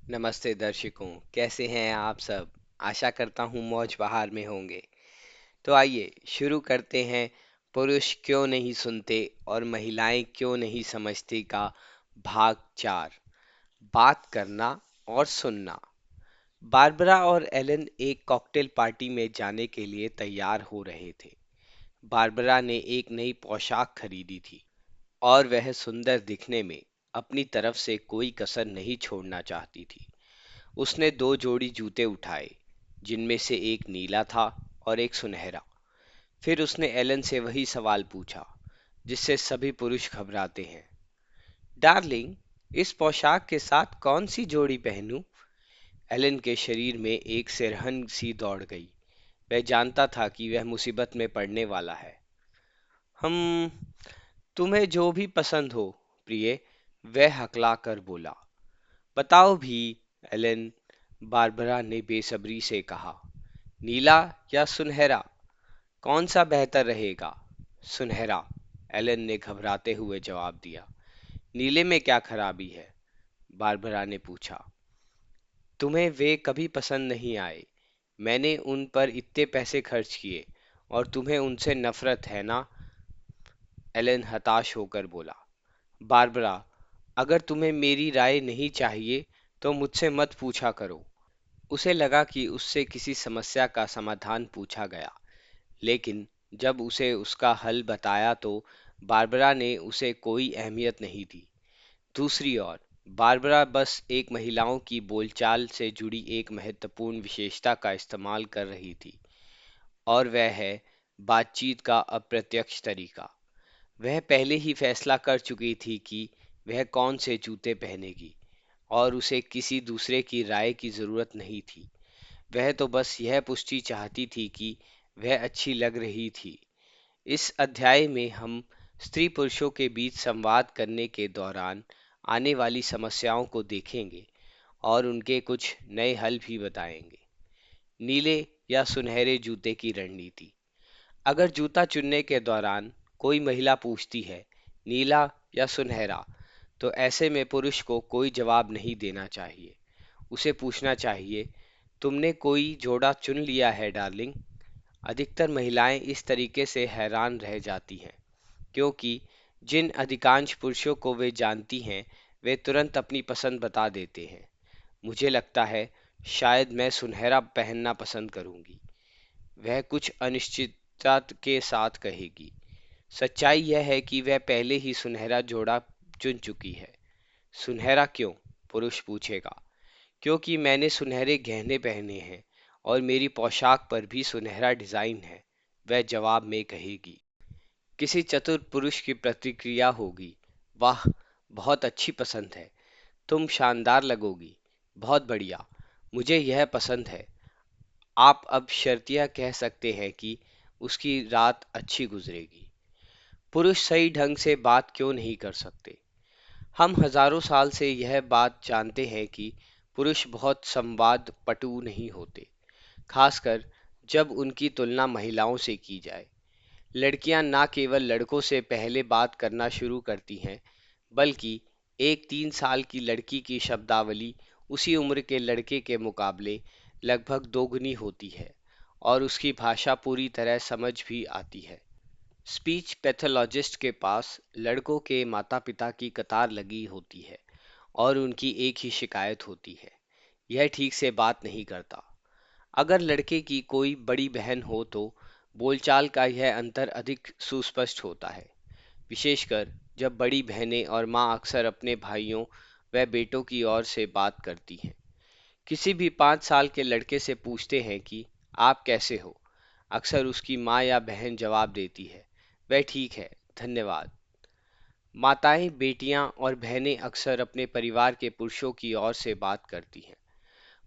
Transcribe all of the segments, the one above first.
नमस्ते दर्शकों, कैसे हैं आप सब। आशा करता हूँ मौज बहार में होंगे। तो आइए शुरू करते हैं। पुरुष क्यों नहीं सुनते और महिलाएं क्यों नहीं समझती का भाग 4। बात करना और सुनना। बारबरा और एलन एक कॉकटेल पार्टी में जाने के लिए तैयार हो रहे थे। बारबरा ने एक नई पोशाक खरीदी थी और वह सुंदर दिखने में अपनी तरफ से कोई कसर नहीं छोड़ना चाहती थी। उसने दो जोड़ी जूते उठाए, जिनमें से एक नीला था और एक सुनहरा। फिर उसने एलन से वही सवाल पूछा जिससे सभी पुरुष घबराते हैं। डार्लिंग, इस पोशाक के साथ कौन सी जोड़ी पहनूं? एलन के शरीर में एक सिरहन सी दौड़ गई। वह जानता था कि वह मुसीबत में पड़ने वाला है। हम तुम्हें जो भी पसंद हो, प्रिय, वह हकला कर बोला। बताओ भी, एलन, बारबरा ने बेसब्री से कहा। नीला या सुनहरा, कौन सा बेहतर रहेगा? सुनहरा, एलन ने घबराते हुए जवाब दिया। नीले में क्या खराबी है? बारबरा ने पूछा। तुम्हें वे कभी पसंद नहीं आए। मैंने उन पर इतने पैसे खर्च किए और तुम्हें उनसे नफरत है ना? एलन हताश होकर बोला। बारबरा, अगर तुम्हें मेरी राय नहीं चाहिए तो मुझसे मत पूछा करो। उसे लगा कि उससे किसी समस्या का समाधान पूछा गया, लेकिन जब उसे उसका हल बताया तो बारबरा ने उसे कोई अहमियत नहीं दी। दूसरी ओर, बारबरा बस एक महिलाओं की बोलचाल से जुड़ी एक महत्वपूर्ण विशेषता का इस्तेमाल कर रही थी, और वह है बातचीत का अप्रत्यक्ष तरीका। वह पहले ही फैसला कर चुकी थी कि वह कौन से जूते पहनेगी, और उसे किसी दूसरे की राय की जरूरत नहीं थी। वह तो बस यह पुष्टि चाहती थी कि वह अच्छी लग रही थी। इस अध्याय में हम स्त्री पुरुषों के बीच संवाद करने के दौरान आने वाली समस्याओं को देखेंगे और उनके कुछ नए हल भी बताएंगे। नीले या सुनहरे जूते की रणनीति। अगर जूता चुनने के दौरान कोई महिला पूछती है, नीला या सुनहरा, तो ऐसे में पुरुष को कोई जवाब नहीं देना चाहिए। उसे पूछना चाहिए, तुमने कोई जोड़ा चुन लिया है डार्लिंग? अधिकतर महिलाएं इस तरीके से हैरान रह जाती हैं, क्योंकि जिन अधिकांश पुरुषों को वे जानती हैं, वे तुरंत अपनी पसंद बता देते हैं। मुझे लगता है शायद मैं सुनहरा पहनना पसंद करूंगी, वह कुछ अनिश्चितता के साथ कहेगी। सच्चाई यह है कि वह पहले ही सुनहरा जोड़ा चुन चुकी है। सुनहरा क्यों? पुरुष पूछेगा। क्योंकि मैंने सुनहरे गहने पहने हैं और मेरी पोशाक पर भी सुनहरा डिजाइन है, वह जवाब में कहेगी। किसी चतुर पुरुष की प्रतिक्रिया होगी, वाह, बहुत अच्छी पसंद है, तुम शानदार लगोगी, बहुत बढ़िया, मुझे यह पसंद है। आप अब शर्तिया कह सकते हैं कि उसकी रात अच्छी गुजरेगी। पुरुष सही ढंग से बात क्यों नहीं कर सकते? हम हजारों साल से यह बात जानते हैं कि पुरुष बहुत संवाद पटु नहीं होते, खासकर जब उनकी तुलना महिलाओं से की जाए। लड़कियां ना केवल लड़कों से पहले बात करना शुरू करती हैं, बल्कि एक 3 साल की लड़की की शब्दावली उसी उम्र के लड़के के मुकाबले लगभग दोगुनी होती है, और उसकी भाषा पूरी तरह समझ भी आती है। स्पीच पैथोलॉजिस्ट के पास लड़कों के माता पिता की कतार लगी होती है और उनकी एक ही शिकायत होती है, यह ठीक से बात नहीं करता। अगर लड़के की कोई बड़ी बहन हो तो बोलचाल का यह अंतर अधिक सुस्पष्ट होता है, विशेषकर जब बड़ी बहनें और माँ अक्सर अपने भाइयों व बेटों की ओर से बात करती हैं। किसी भी 5 साल के लड़के से पूछते हैं कि आप कैसे हो, अक्सर उसकी माँ या बहन जवाब देती है, वह ठीक है, धन्यवाद। माताएं, बेटियां और बहनें अक्सर अपने परिवार के पुरुषों की ओर से बात करती हैं।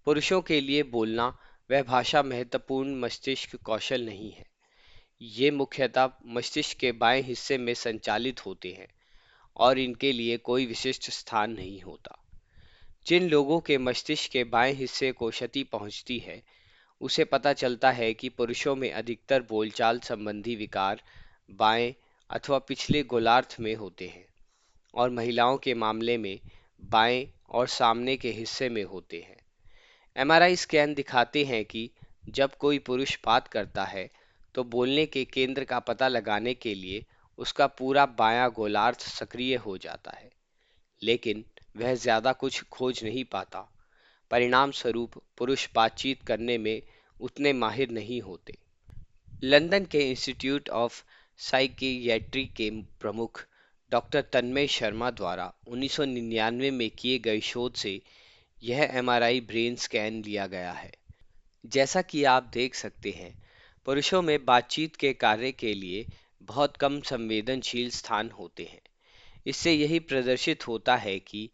पुरुषों के लिए बोलना वह भाषा महत्वपूर्ण मस्तिष्क कौशल नहीं है। ये मुख्यतः मस्तिष्क के बाएं हिस्से में संचालित होते हैं और इनके लिए कोई विशिष्ट स्थान नहीं होता। जिन लोगों के मस्तिष्क के बाएं हिस्से को क्षति पहुंचती है, उसे पता चलता है कि पुरुषों में अधिकतर बोलचाल संबंधी विकार बाएं अथवा पिछले गोलार्ध में होते हैं, और महिलाओं के मामले में बाएं और सामने के हिस्से में होते हैं। एमआरआई स्कैन दिखाते हैं कि जब कोई पुरुष बात करता है तो बोलने के केंद्र का पता लगाने के लिए उसका पूरा बायां गोलार्ध सक्रिय हो जाता है, लेकिन वह ज्यादा कुछ खोज नहीं पाता। परिणाम स्वरूप पुरुष बातचीत करने में उतने माहिर नहीं होते। लंदन के इंस्टीट्यूट ऑफ साइकियाट्री के प्रमुख डॉक्टर तन्मय शर्मा द्वारा 1999 में किए गए शोध से यह एमआरआई ब्रेन स्कैन लिया गया है। जैसा कि आप देख सकते हैं, पुरुषों में बातचीत के कार्य के लिए बहुत कम संवेदनशील स्थान होते हैं। इससे यही प्रदर्शित होता है कि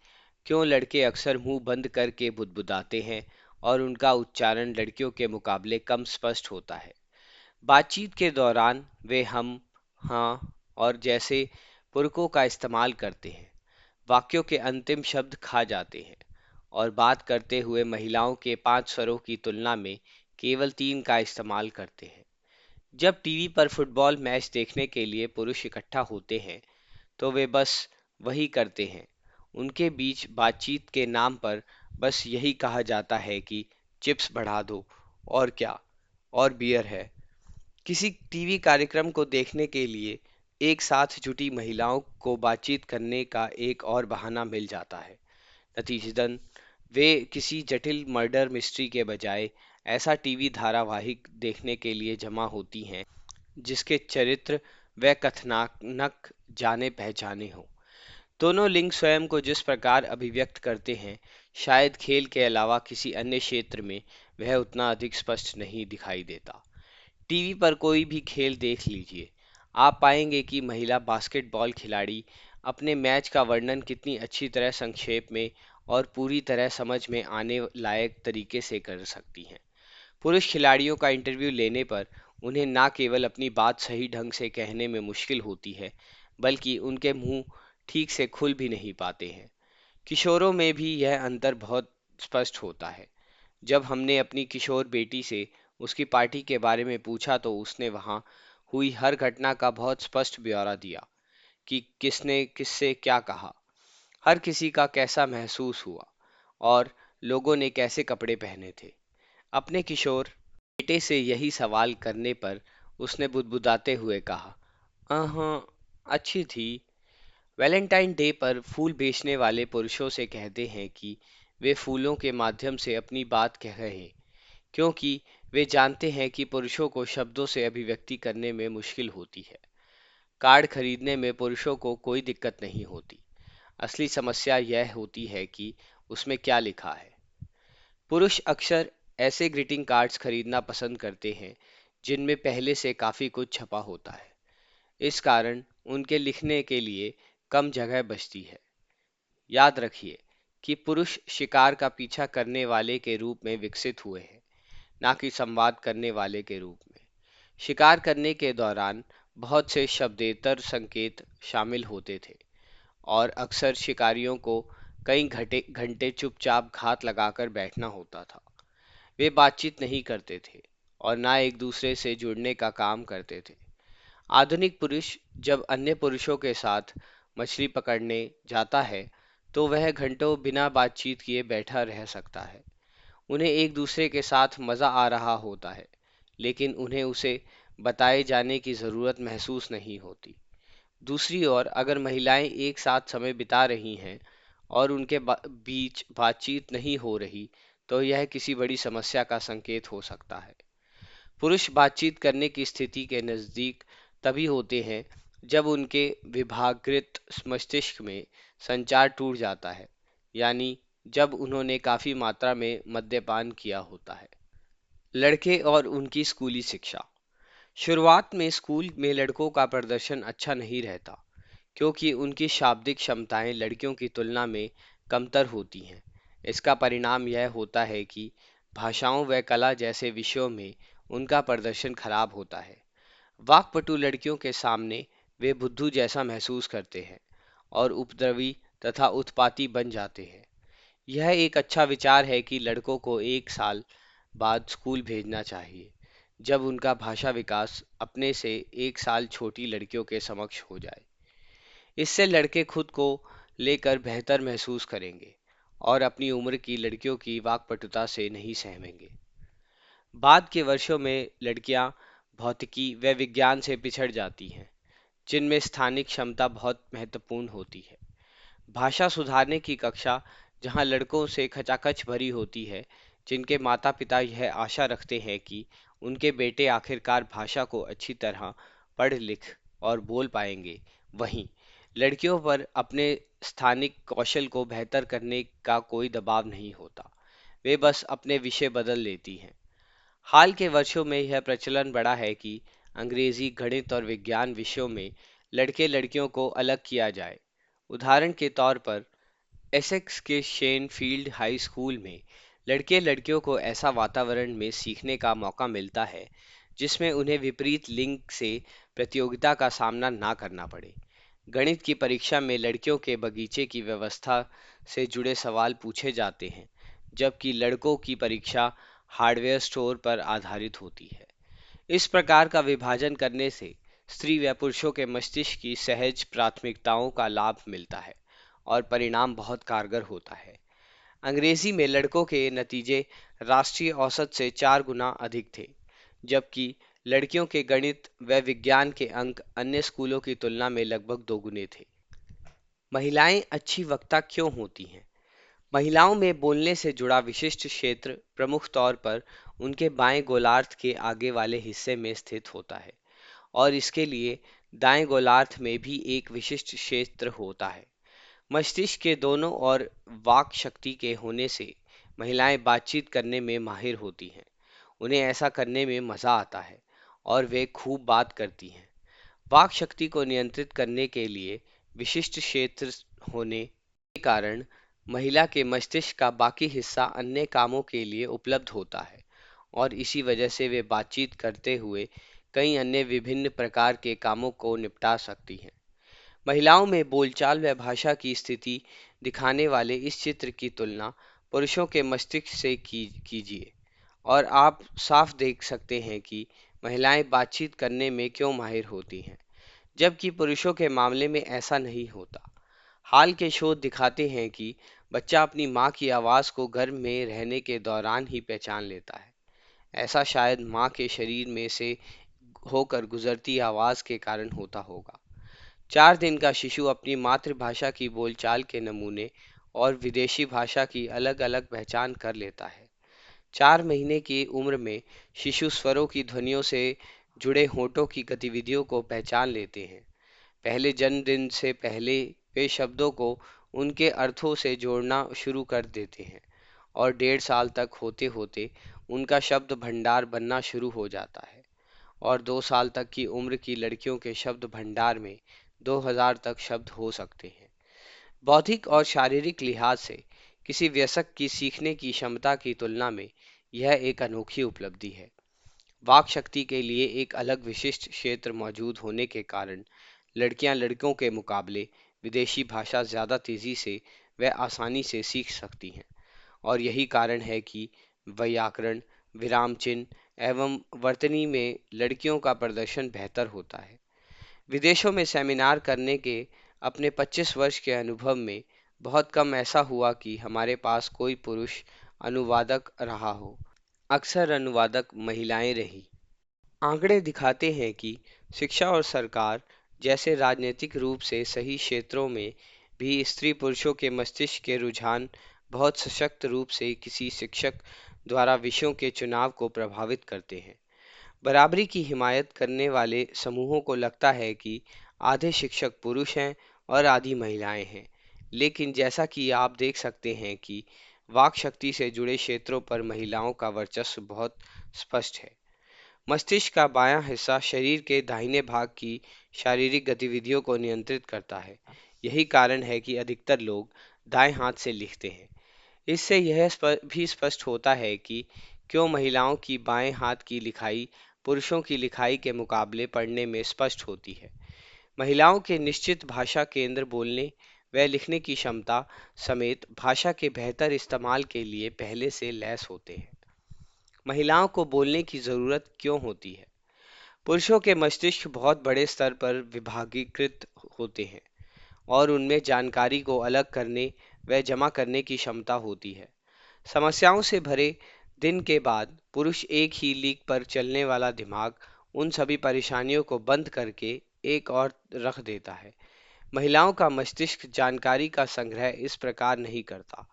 क्यों लड़के अक्सर मुंह बंद करके बुदबुदाते हैं और उनका उच्चारण लड़कियों के मुकाबले कम स्पष्ट होता है। बातचीत के दौरान वे हम, हाँ और जैसे पूरकों का इस्तेमाल करते हैं, वाक्यों के अंतिम शब्द खा जाते हैं और बात करते हुए महिलाओं के 5 स्वरों की तुलना में केवल 3 का इस्तेमाल करते हैं। जब टीवी पर फुटबॉल मैच देखने के लिए पुरुष इकट्ठा होते हैं तो वे बस वही करते हैं। उनके बीच बातचीत के नाम पर बस यही कहा जाता है कि चिप्स बढ़ा दो, और क्या, और बियर है। किसी टीवी कार्यक्रम को देखने के लिए एक साथ जुटी महिलाओं को बातचीत करने का एक और बहाना मिल जाता है। नतीजतन वे किसी जटिल मर्डर मिस्ट्री के बजाय ऐसा टीवी धारावाहिक देखने के लिए जमा होती हैं जिसके चरित्र व कथानक जाने पहचाने हों। दोनों लिंग स्वयं को जिस प्रकार अभिव्यक्त करते हैं, शायद खेल के अलावा किसी अन्य क्षेत्र में वह उतना अधिक स्पष्ट नहीं दिखाई देता। टीवी पर कोई भी खेल देख लीजिए, आप पाएंगे कि महिला बास्केटबॉल खिलाड़ी अपने मैच का वर्णन कितनी अच्छी तरह संक्षेप में और पूरी तरह समझ में आने लायक तरीके से कर सकती हैं। पुरुष खिलाड़ियों का इंटरव्यू लेने पर उन्हें ना केवल अपनी बात सही ढंग से कहने में मुश्किल होती है, बल्कि उनके मुंह ठीक से खुल भी नहीं पाते हैं। किशोरों में भी यह अंतर बहुत स्पष्ट होता है। जब हमने अपनी किशोर बेटी से उसकी पार्टी के बारे में पूछा तो उसने वहां हुई हर घटना का बहुत स्पष्ट ब्यौरा दिया कि किसने किससे क्या कहा, हर किसी का कैसा महसूस हुआ और लोगों ने कैसे कपड़े पहने थे। अपने किशोर बेटे से यही सवाल करने पर उसने बुदबुदाते हुए कहा, हाँ, अच्छी थी। वैलेंटाइन डे पर फूल बेचने वाले पुरुषों से कहते हैं कि वे फूलों के माध्यम से अपनी बात कह रहे हैं, क्योंकि वे जानते हैं कि पुरुषों को शब्दों से अभिव्यक्ति करने में मुश्किल होती है। कार्ड खरीदने में पुरुषों को कोई दिक्कत नहीं होती। असली समस्या यह होती है कि उसमें क्या लिखा है। पुरुष अक्सर ऐसे ग्रीटिंग कार्ड्स खरीदना पसंद करते हैं जिनमें पहले से काफी कुछ छपा होता है। इस कारण उनके लिखने के लिए कम जगह बचती है। याद रखिए कि पुरुष शिकार का पीछा करने वाले के रूप में विकसित हुए हैं, ना कि संवाद करने वाले के रूप में। शिकार करने के दौरान बहुत से शब्देतर संकेत शामिल होते थे और अक्सर शिकारियों को कई घंटे घंटे चुपचाप घात लगाकर बैठना होता था। वे बातचीत नहीं करते थे और ना एक दूसरे से जुड़ने का काम करते थे। आधुनिक पुरुष जब अन्य पुरुषों के साथ मछली पकड़ने जाता है तो वह घंटों बिना बातचीत किए बैठा रह सकता है। उन्हें एक दूसरे के साथ मजा आ रहा होता है, लेकिन उन्हें उसे बताए जाने की जरूरत महसूस नहीं होती। दूसरी ओर अगर महिलाएं एक साथ समय बिता रही हैं और उनके बीच बातचीत नहीं हो रही, तो यह किसी बड़ी समस्या का संकेत हो सकता है। पुरुष बातचीत करने की स्थिति के नजदीक तभी होते हैं जब उनके विभागृत मस्तिष्क में संचार टूट जाता है, यानी जब उन्होंने काफी मात्रा में मद्यपान किया होता है। लड़के और उनकी स्कूली शिक्षा। शुरुआत में स्कूल में लड़कों का प्रदर्शन अच्छा नहीं रहता, क्योंकि उनकी शाब्दिक क्षमताएं लड़कियों की तुलना में कमतर होती हैं। इसका परिणाम यह होता है कि भाषाओं व कला जैसे विषयों में उनका प्रदर्शन खराब होता है। वाकपटु लड़कियों के सामने वे बुद्धू जैसा महसूस करते हैं और उपद्रवी तथा उत्पाती बन जाते हैं। यह एक अच्छा विचार है कि लड़कों को 1 साल बाद स्कूल भेजना चाहिए, जब उनका भाषा विकास अपने से 1 साल छोटी लड़कियों के समक्ष हो जाए। इससे लड़के खुद को लेकर बेहतर महसूस करेंगे और अपनी उम्र की लड़कियों की वाकपटुता से नहीं सहमेंगे। बाद के वर्षों में लड़कियां भौतिकी व विज्ञान से पिछड़ जाती हैं, जिनमें स्थानिक क्षमता बहुत महत्वपूर्ण होती है। भाषा सुधारने की कक्षा, जहां लड़कों से खचाखच भरी होती है, जिनके माता पिता यह आशा रखते हैं कि उनके बेटे आखिरकार भाषा को अच्छी तरह पढ़ लिख और बोल पाएंगे, वहीं लड़कियों पर अपने स्थानिक कौशल को बेहतर करने का कोई दबाव नहीं होता। वे बस अपने विषय बदल लेती हैं। हाल के वर्षों में यह प्रचलन बढ़ा है कि अंग्रेजी, गणित और विज्ञान विषयों में लड़के लड़कियों को अलग किया जाए। उदाहरण के तौर पर एसेक्स के शेनफील्ड हाई स्कूल में लड़के लड़कियों को ऐसा वातावरण में सीखने का मौका मिलता है जिसमें उन्हें विपरीत लिंग से प्रतियोगिता का सामना ना करना पड़े। गणित की परीक्षा में लड़कियों के बगीचे की व्यवस्था से जुड़े सवाल पूछे जाते हैं, जबकि लड़कों की परीक्षा हार्डवेयर स्टोर पर आधारित होती है। इस प्रकार का विभाजन करने से स्त्री व पुरुषों के मस्तिष्क की सहज प्राथमिकताओं का लाभ मिलता है और परिणाम बहुत कारगर होता है। अंग्रेजी में लड़कों के नतीजे राष्ट्रीय औसत से 4 गुना अधिक थे, जबकि लड़कियों के गणित व विज्ञान के अंक अन्य स्कूलों की तुलना में लगभग 2 गुने थे। महिलाएं अच्छी वक्ता क्यों होती हैं? महिलाओं में बोलने से जुड़ा विशिष्ट क्षेत्र प्रमुख तौर पर उनके बाएं गोलार्ध के आगे वाले हिस्से में स्थित होता है, और इसके लिए दाएं गोलार्ध में भी एक विशिष्ट क्षेत्र होता है। मस्तिष्क के दोनों ओर वाक शक्ति के होने से महिलाएं बातचीत करने में माहिर होती हैं। उन्हें ऐसा करने में मजा आता है और वे खूब बात करती हैं। वाक शक्ति को नियंत्रित करने के लिए विशिष्ट क्षेत्र होने के कारण महिला के मस्तिष्क का बाकी हिस्सा अन्य कामों के लिए उपलब्ध होता है, और इसी वजह से वे बातचीत करते हुए कई अन्य विभिन्न प्रकार के कामों को निपटा सकती हैं। महिलाओं में बोलचाल व भाषा की स्थिति दिखाने वाले इस चित्र की तुलना पुरुषों के मस्तिष्क से कीजिए, और आप साफ देख सकते हैं कि महिलाएं बातचीत करने में क्यों माहिर होती हैं, जबकि पुरुषों के मामले में ऐसा नहीं होता। हाल के शोध दिखाते हैं कि बच्चा अपनी माँ की आवाज़ को गर्भ में रहने के दौरान ही पहचान लेता है। ऐसा शायद माँ के शरीर में से होकर गुजरती आवाज़ के कारण होता होगा। 4 दिन का शिशु अपनी मातृभाषा की बोलचाल के नमूने और विदेशी भाषा की अलग-अलग पहचान कर लेता है। 4 महीने की उम्र में शिशु स्वरों की ध्वनियों से जुड़े होठों की गतिविधियों को पहचान लेते हैं। पहले जन्मदिन से पहले वे शब्दों को उनके अर्थों से जोड़ना शुरू कर देते हैं, और 1.5 साल तक होते होते उनका शब्द भंडार बनना शुरू हो जाता है, और 2 साल तक की उम्र की लड़कियों के शब्द भंडार में 2000 तक शब्द हो सकते हैं। बौद्धिक और शारीरिक लिहाज से किसी वयस्क की सीखने की क्षमता की तुलना में यह एक अनोखी उपलब्धि है। वाक शक्ति के लिए एक अलग विशिष्ट क्षेत्र मौजूद होने के कारण लड़कियां लड़कों के मुकाबले विदेशी भाषा ज़्यादा तेजी से व आसानी से सीख सकती हैं, और यही कारण है कि व्याकरण, विराम चिन्ह एवं वर्तनी में लड़कियों का प्रदर्शन बेहतर होता है। विदेशों में सेमिनार करने के अपने 25 वर्ष के अनुभव में बहुत कम ऐसा हुआ कि हमारे पास कोई पुरुष अनुवादक रहा हो। अक्सर अनुवादक महिलाएं रही। आंकड़े दिखाते हैं कि शिक्षा और सरकार जैसे राजनीतिक रूप से सही क्षेत्रों में भी स्त्री पुरुषों के मस्तिष्क के रुझान बहुत सशक्त रूप से किसी शिक्षक द्वारा विषयों के चुनाव को प्रभावित करते हैं। बराबरी की हिमायत करने वाले समूहों को लगता है कि आधे शिक्षक पुरुष हैं और आधी महिलाएं हैं, लेकिन जैसा कि आप देख सकते हैं कि वाक शक्ति से जुड़े क्षेत्रों पर महिलाओं का वर्चस्व बहुत स्पष्ट है। मस्तिष्क का बायां हिस्सा शरीर के दाहिने भाग की शारीरिक गतिविधियों को नियंत्रित करता है। यही कारण है कि अधिकतर लोग दाएं हाथ से लिखते हैं। इससे यह भी स्पष्ट होता है कि क्यों महिलाओं की बाएं हाथ की लिखाई पुरुषों की लिखाई के मुकाबले पढ़ने में स्पष्ट होती है। महिलाओं के निश्चित भाषा केंद्र बोलने व लिखने की क्षमता समेत भाषा के बेहतर इस्तेमाल के लिए पहले से लैस होते हैं। महिलाओं को बोलने की ज़रूरत क्यों होती है? पुरुषों के मस्तिष्क बहुत बड़े स्तर पर विभागीकृत होते हैं, और उनमें जानकारी को अलग करने व जमा करने की क्षमता होती है। समस्याओं से भरे दिन के बाद पुरुष एक ही लीक पर चलने वाला दिमाग उन सभी परेशानियों को बंद करके एक और रख देता है। महिलाओं का मस्तिष्क जानकारी का संग्रह इस प्रकार नहीं करता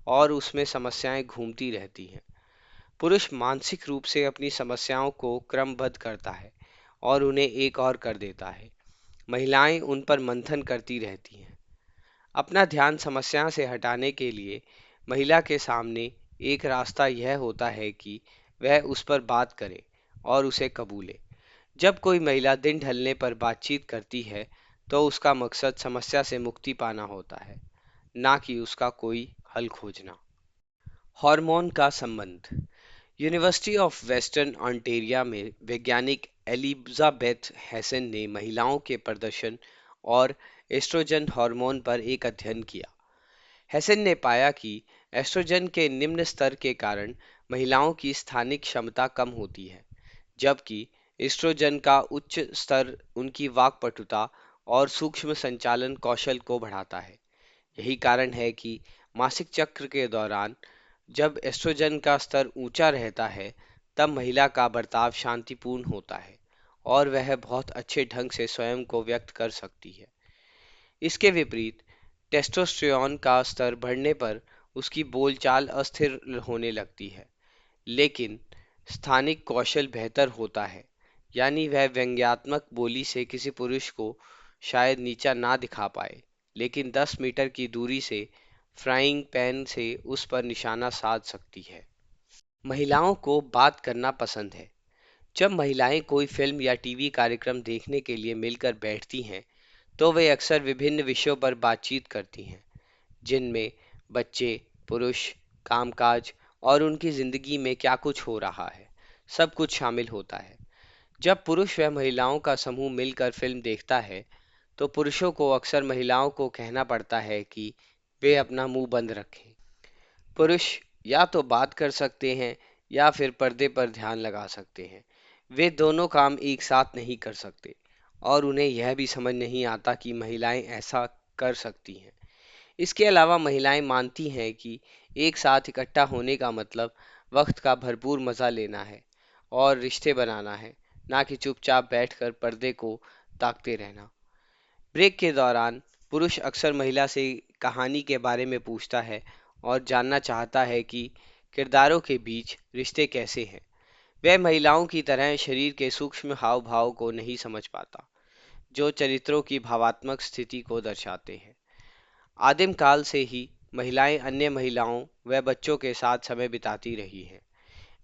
और उसमें समस्याएं घूमती रहती हैं। पुरुष मानसिक रूप से अपनी समस्याओं को क्रमबद्ध करता है और उन्हें एक और कर देता है। महिलाएं उन पर मंथन करती रहती हैं। अपना ध्यान समस्या से हटाने के लिए महिला के सामने एक रास्ता यह होता है कि वह उस पर बात करे और उसे कबूले। जब कोई महिला दिन ढलने पर बातचीत करती है तो उसका मकसद समस्या से मुक्ति पाना होता है, ना कि उसका कोई हल खोजना। हार्मोन का संबंध। यूनिवर्सिटी ऑफ वेस्टर्न ऑन्टेरिया में वैज्ञानिक एलिजाबेथ हेसन ने महिलाओं के प्रदर्शन और एस्ट्रोजन हार्मोन पर एक अध्ययन किया। हेसन ने पाया कि एस्ट्रोजन के निम्न स्तर के कारण महिलाओं की स्थानिक क्षमता कम होती है, जबकि एस्ट्रोजन का उच्च स्तर उनकी वाक्पटुता और सूक्ष्म संचालन कौशल को बढ़ाता है। यही कारण है कि मासिक चक्र के दौरान जब एस्ट्रोजन का स्तर ऊंचा रहता है, तब महिला का बर्ताव शांतिपूर्ण होता है और वह बहुत अच्छे ढंग से स्वयं को व्यक्त कर सकती है। इसके विपरीत टेस्टोस्टेरोन का स्तर बढ़ने पर उसकी बोलचाल अस्थिर होने लगती है, लेकिन स्थानिक कौशल बेहतर होता है, यानी वह व्यंग्यात्मक बोली से किसी पुरुष को शायद नीचा ना दिखा पाए, लेकिन 10 मीटर की दूरी से फ्राइंग पैन से उस पर निशाना साध सकती है। महिलाओं को बात करना पसंद है। जब महिलाएं कोई फिल्म या टीवी कार्यक्रम देखने के लिए मिलकर बैठती हैं, तो वे अक्सर विभिन्न विषयों पर बातचीत करती हैं, जिनमें बच्चे, पुरुष, कामकाज और उनकी जिंदगी में क्या कुछ हो रहा है, सब कुछ शामिल होता है। जब पुरुष व महिलाओं का समूह मिलकर फिल्म देखता है, तो पुरुषों को अक्सर महिलाओं को कहना पड़ता है कि वे अपना मुंह बंद रखें। पुरुष या तो बात कर सकते हैं या फिर पर्दे पर ध्यान लगा सकते हैं। वे दोनों काम एक साथ नहीं कर सकते और उन्हें यह भी समझ नहीं आता कि महिलाएं ऐसा कर सकती हैं। इसके अलावा महिलाएं मानती हैं कि एक साथ इकट्ठा होने का मतलब वक्त का भरपूर मजा लेना है और रिश्ते बनाना है, ना कि चुपचाप बैठकर पर्दे को ताकते रहना। ब्रेक के दौरान पुरुष अक्सर महिला से कहानी के बारे में पूछता है और जानना चाहता है कि किरदारों के बीच रिश्ते कैसे हैं। वह महिलाओं की तरह शरीर के सूक्ष्म हाव भाव को नहीं समझ पाता, जो चरित्रों की भावात्मक स्थिति को दर्शाते हैं। आदिम काल से ही महिलाएं अन्य महिलाओं व बच्चों के साथ समय बिताती रही हैं,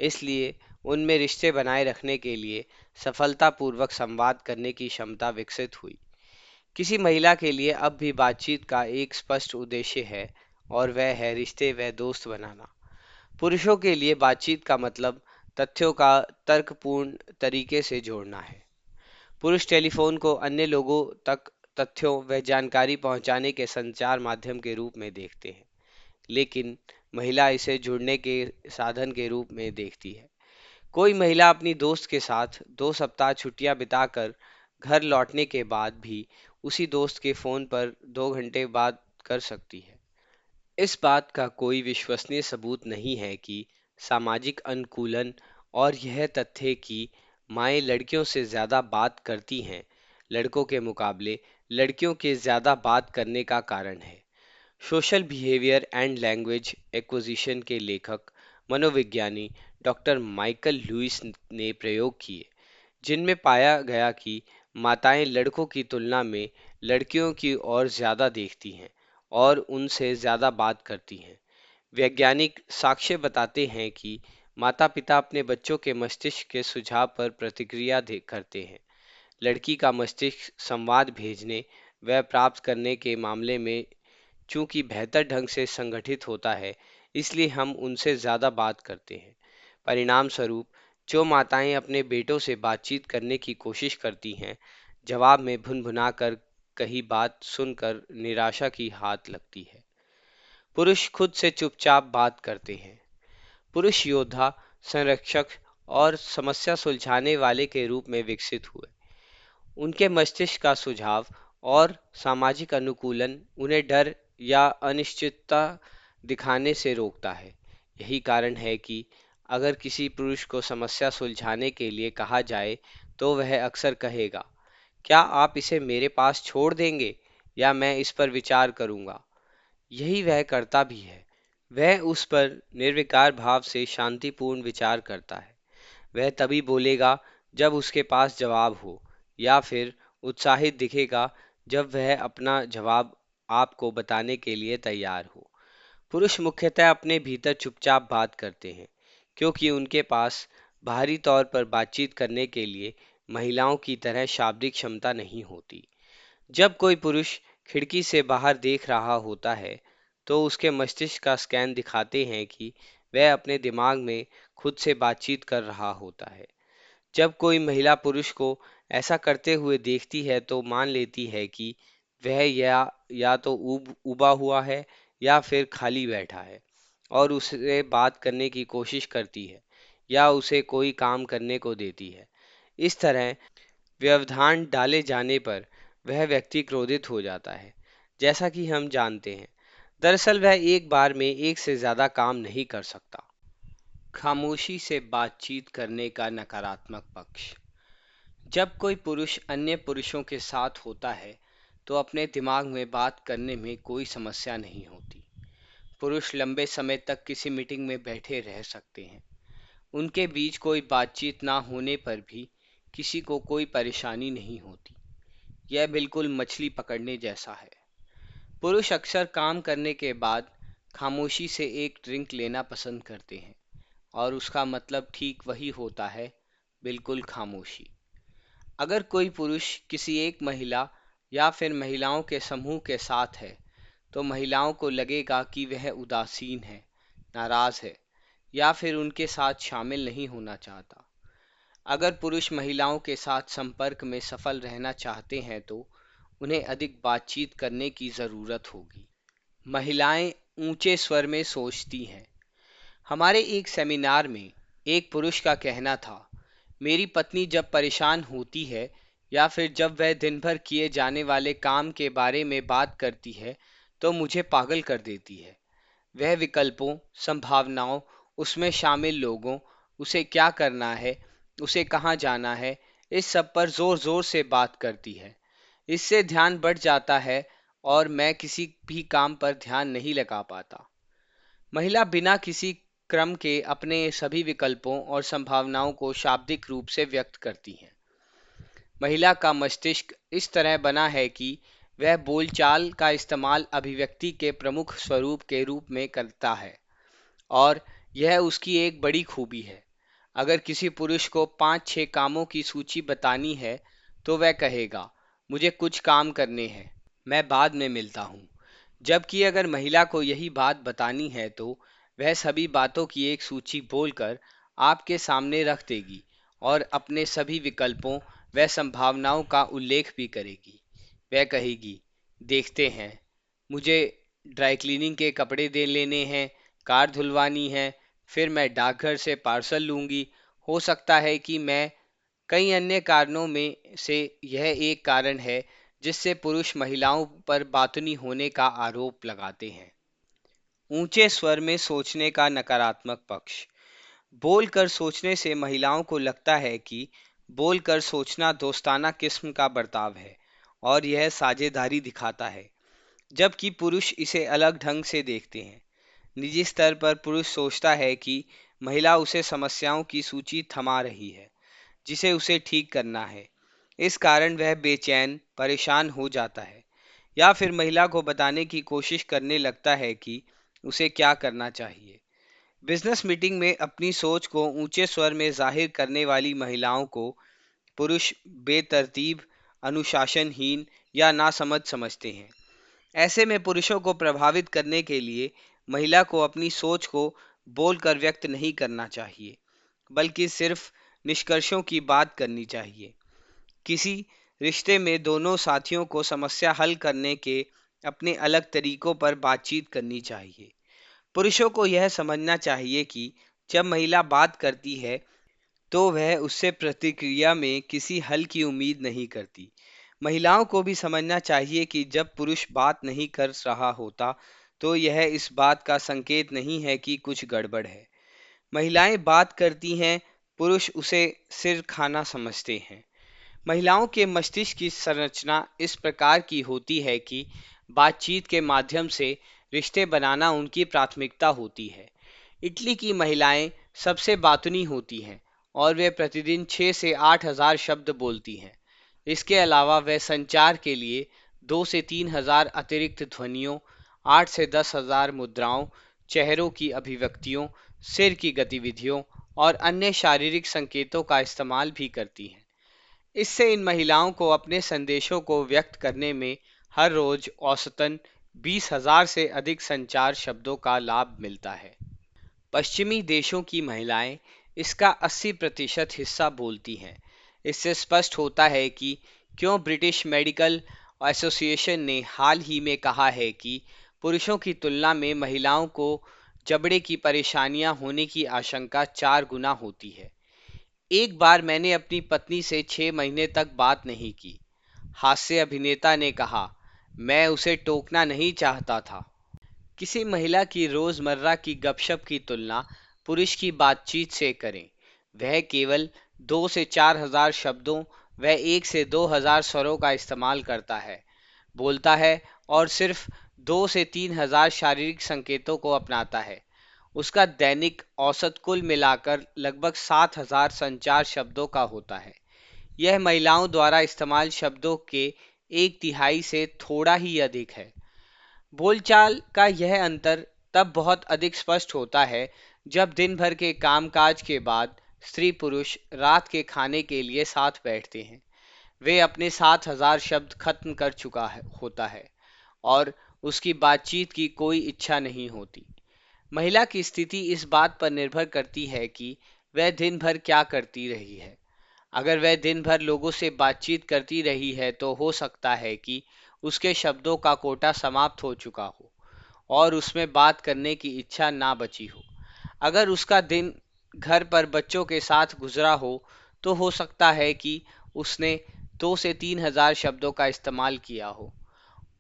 इसलिए उनमें रिश्ते बनाए रखने के लिए सफलतापूर्वक संवाद करने की क्षमता विकसित हुई। किसी महिला के लिए अब भी बातचीत का एक स्पष्ट उद्देश्य है और वह है रिश्ते व दोस्त बनाना। पुरुषों के लिए बातचीत का मतलब तथ्यों का तर्कपूर्ण तरीके से जोड़ना है। पुरुष टेलीफोन को अन्य लोगों तक तथ्यों व जानकारी पहुंचाने के संचार माध्यम के रूप में देखते हैं, लेकिन महिला इसे जुड़ने के साधन के रूप में देखती है। कोई महिला अपनी दोस्त के साथ 2 सप्ताह छुट्टियां बिताकर घर लौटने के बाद भी उसी दोस्त के फोन पर 2 घंटे बात कर सकती है। इस बात का कोई विश्वसनीय सबूत नहीं है कि सामाजिक अनुकूलन और यह तथ्य कि माएं लड़कियों से ज्यादा बात करती हैं लड़कों के मुकाबले लड़कियों के ज्यादा बात करने का कारण है। Social behaviour and language acquisition के लेखक मनोविज्ञानी डॉक्टर माइकल लुइस ने प्रयोग किए, जिनमें पाया गया कि माताएं लड़कों की तुलना में लड़कियों की ओर ज्यादा देखती हैं और उनसे ज्यादा बात करती हैं। वैज्ञानिक साक्ष्य बताते हैं कि माता-पिता अपने बच्चों के मस्तिष्क के सुझाव पर प्रतिक्रिया करते हैं। लड़की का मस्तिष्क संवाद भेजने व प्राप्त करने के मामले में चूंकि बेहतर ढंग से संगठित होता है, इसलिए हम उनसे ज्यादा बात करते हैं। परिणाम स्वरूप जो माताएं अपने बेटों से बातचीत करने की कोशिश करती हैं, जवाब में भुनभुना कर कही बात सुनकर निराशा की हाथ लगती है। पुरुष खुद से चुपचाप बात करते हैं। पुरुष योद्धा, संरक्षक और समस्या सुलझाने वाले के रूप में विकसित हुए। उनके मस्तिष्क का सुझाव और सामाजिक अनुकूलन उन्हें डर या अनिश्चितता दिखाने से रोकता है। यही कारण है कि अगर किसी पुरुष को समस्या सुलझाने के लिए कहा जाए तो वह अक्सर कहेगा, क्या आप इसे मेरे पास छोड़ देंगे या मैं इस पर विचार करूंगा। यही वह करता भी है। वह उस पर निर्विकार भाव से शांतिपूर्ण विचार करता है। वह तभी बोलेगा जब उसके पास जवाब हो, या फिर उत्साहित दिखेगा जब वह अपना जवाब आपको बताने के लिए तैयार हो। पुरुष मुख्यतः अपने भीतर चुपचाप बात करते हैं, क्योंकि उनके पास बाहरी तौर पर बातचीत करने के लिए महिलाओं की तरह शाब्दिक क्षमता नहीं होती। जब कोई पुरुष खिड़की से बाहर देख रहा होता है, तो उसके मस्तिष्क का स्कैन दिखाते हैं कि वह अपने दिमाग में खुद से बातचीत कर रहा होता है। जब कोई महिला पुरुष को ऐसा करते हुए देखती है तो मान लेती है कि वह या तो उबा हुआ है या फिर खाली बैठा है, और उससे बात करने की कोशिश करती है या उसे कोई काम करने को देती है। इस तरह व्यवधान डाले जाने पर वह व्यक्ति क्रोधित हो जाता है। जैसा कि हम जानते हैं, दरअसल वह एक बार में एक से ज्यादा काम नहीं कर सकता। खामोशी से बातचीत करने का नकारात्मक पक्ष। जब कोई पुरुष अन्य पुरुषों के साथ होता है तो अपने दिमाग में बात करने में कोई समस्या नहीं होती। पुरुष लंबे समय तक किसी मीटिंग में बैठे रह सकते हैं। उनके बीच कोई बातचीत ना होने पर भी किसी को कोई परेशानी नहीं होती। यह बिल्कुल मछली पकड़ने जैसा है। पुरुष अक्सर काम करने के बाद खामोशी से एक ड्रिंक लेना पसंद करते हैं, और उसका मतलब ठीक वही होता है, बिल्कुल खामोशी। अगर कोई पुरुष किसी एक महिला या फिर महिलाओं के समूह के साथ है, तो महिलाओं को लगेगा कि वह उदासीन है, नाराज है, या फिर उनके साथ शामिल नहीं होना चाहता। अगर पुरुष महिलाओं के साथ संपर्क में सफल रहना चाहते हैं तो उन्हें अधिक बातचीत करने की जरूरत होगी। महिलाएं ऊंचे स्वर में सोचती हैं। हमारे एक सेमिनार में एक पुरुष का कहना था, मेरी पत्नी जब परेशान होती है या फिर जब वह दिन भर किए जाने वाले काम के बारे में बात करती है तो मुझे पागल कर देती है। वह विकल्पों, संभावनाओं, उसमें शामिल लोगों, उसे क्या करना है, उसे कहाँ जाना है, इस सब पर जोर जोर से बात करती है। इससे ध्यान बढ़ जाता है और मैं किसी भी काम पर ध्यान नहीं लगा पाता। महिला बिना किसी क्रम के अपने सभी विकल्पों और संभावनाओं को शाब्दिक रूप से व्यक्त करती हैं। महिला का मस्तिष्क इस तरह बना है कि वह बोलचाल का इस्तेमाल अभिव्यक्ति के प्रमुख स्वरूप के रूप में करता है, और यह उसकी एक बड़ी खूबी है। अगर किसी पुरुष को 5-6 कामों की सूची बतानी है तो वह कहेगा, मुझे कुछ काम करने हैं, मैं बाद में मिलता हूँ। जबकि अगर महिला को यही बात बतानी है तो वह सभी बातों की एक सूची बोलकर आपके सामने रख देगी और अपने सभी विकल्पों व संभावनाओं का उल्लेख भी करेगी। वह कहेगी, देखते हैं, मुझे ड्राई क्लीनिंग के कपड़े दे लेने हैं, कार धुलवानी है, फिर मैं डाकघर से पार्सल लूंगी। हो सकता है कि मैं कई अन्य कारणों में से यह एक कारण है जिससे पुरुष महिलाओं पर बातूनी होने का आरोप लगाते हैं। ऊंचे स्वर में सोचने का नकारात्मक पक्ष। बोलकर सोचने से महिलाओं को लगता है कि बोलकर सोचना दोस्ताना किस्म का बर्ताव है और यह साझेदारी दिखाता है, जबकि पुरुष इसे अलग ढंग से देखते हैं। निजी स्तर पर पुरुष सोचता है कि महिला उसे समस्याओं की सूची थमा रही है जिसे उसे ठीक करना है। इस कारण वह बेचैन, परेशान हो जाता है या फिर महिला को बताने की कोशिश करने लगता है कि उसे क्या करना चाहिए। बिजनेस मीटिंग में अपनी सोच को ऊंचे स्वर में जाहिर करने वाली महिलाओं को पुरुष बेतरतीब, अनुशासनहीन या नासमझ समझते हैं। ऐसे में पुरुषों को प्रभावित करने के लिए महिला को अपनी सोच को बोलकर व्यक्त नहीं करना चाहिए, बल्कि सिर्फ निष्कर्षों की बात करनी चाहिए। किसी रिश्ते में दोनों साथियों को समस्या हल करने के अपने अलग तरीकों पर बातचीत करनी चाहिए। पुरुषों को यह समझना चाहिए कि जब महिला बात करती है तो वह उससे प्रतिक्रिया में किसी हल की उम्मीद नहीं करती। महिलाओं को भी समझना चाहिए कि जब पुरुष बात नहीं कर रहा होता तो यह इस बात का संकेत नहीं है कि कुछ गड़बड़ है। महिलाएं बात करती हैं, पुरुष उसे सिर खाना समझते हैं। महिलाओं के मस्तिष्क की संरचना इस प्रकार की होती है कि बातचीत के माध्यम से रिश्ते बनाना उनकी प्राथमिकता होती है। इटली की महिलाएं सबसे बातूनी होती हैं और वे प्रतिदिन 6 से 8 हज़ार शब्द बोलती हैं। इसके अलावा वे संचार के लिए 2 से 3 हज़ार अतिरिक्त ध्वनियों, 8 से 10 हज़ार मुद्राओं, चेहरों की अभिव्यक्तियों, सिर की गतिविधियों और अन्य शारीरिक संकेतों का इस्तेमाल भी करती हैं। इससे इन महिलाओं को अपने संदेशों को व्यक्त करने में हर रोज औसतन 20 हज़ार से अधिक संचार शब्दों का लाभ मिलता है। पश्चिमी देशों की महिलाएं इसका 80% हिस्सा बोलती हैं। इससे स्पष्ट होता है कि क्यों ब्रिटिश मेडिकल एसोसिएशन ने हाल ही में कहा है कि पुरुषों की तुलना में महिलाओं को जबड़े की परेशानियां होने की आशंका 4 गुना होती है। एक बार मैंने अपनी पत्नी से 6 महीने तक बात नहीं की। हास्य अभिनेता ने कहा, मैं उसे टोकना नहीं चाहता था। किसी महिला की रोजमर्रा की गपशप की तुलना पुरुष की बातचीत से करें। वह केवल 2 से 4 हज़ार शब्दों व 1 से 2 हज़ार स्वरों का इस्तेमाल करता है, बोलता है और सिर्फ 2 से 3 हज़ार शारीरिक संकेतों को अपनाता है। उसका दैनिक औसत कुल मिलाकर लगभग 7 हज़ार संचार शब्दों का होता है। यह महिलाओं द्वारा इस्तेमाल शब्दों के 1/3 से थोड़ा ही अधिक है। बोलचाल का यह अंतर तब बहुत अधिक स्पष्ट होता है जब दिन भर के कामकाज के बाद स्त्री पुरुष रात के खाने के लिए साथ बैठते हैं। वे अपने 7 हज़ार शब्द खत्म कर चुका है होता है और उसकी बातचीत की कोई इच्छा नहीं होती। महिला की स्थिति इस बात पर निर्भर करती है कि वह दिन भर क्या करती रही है। अगर वह दिन भर लोगों से बातचीत करती रही है तो हो सकता है कि उसके शब्दों का कोटा समाप्त हो चुका हो और उसमें बात करने की इच्छा ना बची हो। अगर उसका दिन घर पर बच्चों के साथ गुजरा हो तो सकता है कि उसने 2 से 3 हज़ार शब्दों का इस्तेमाल किया हो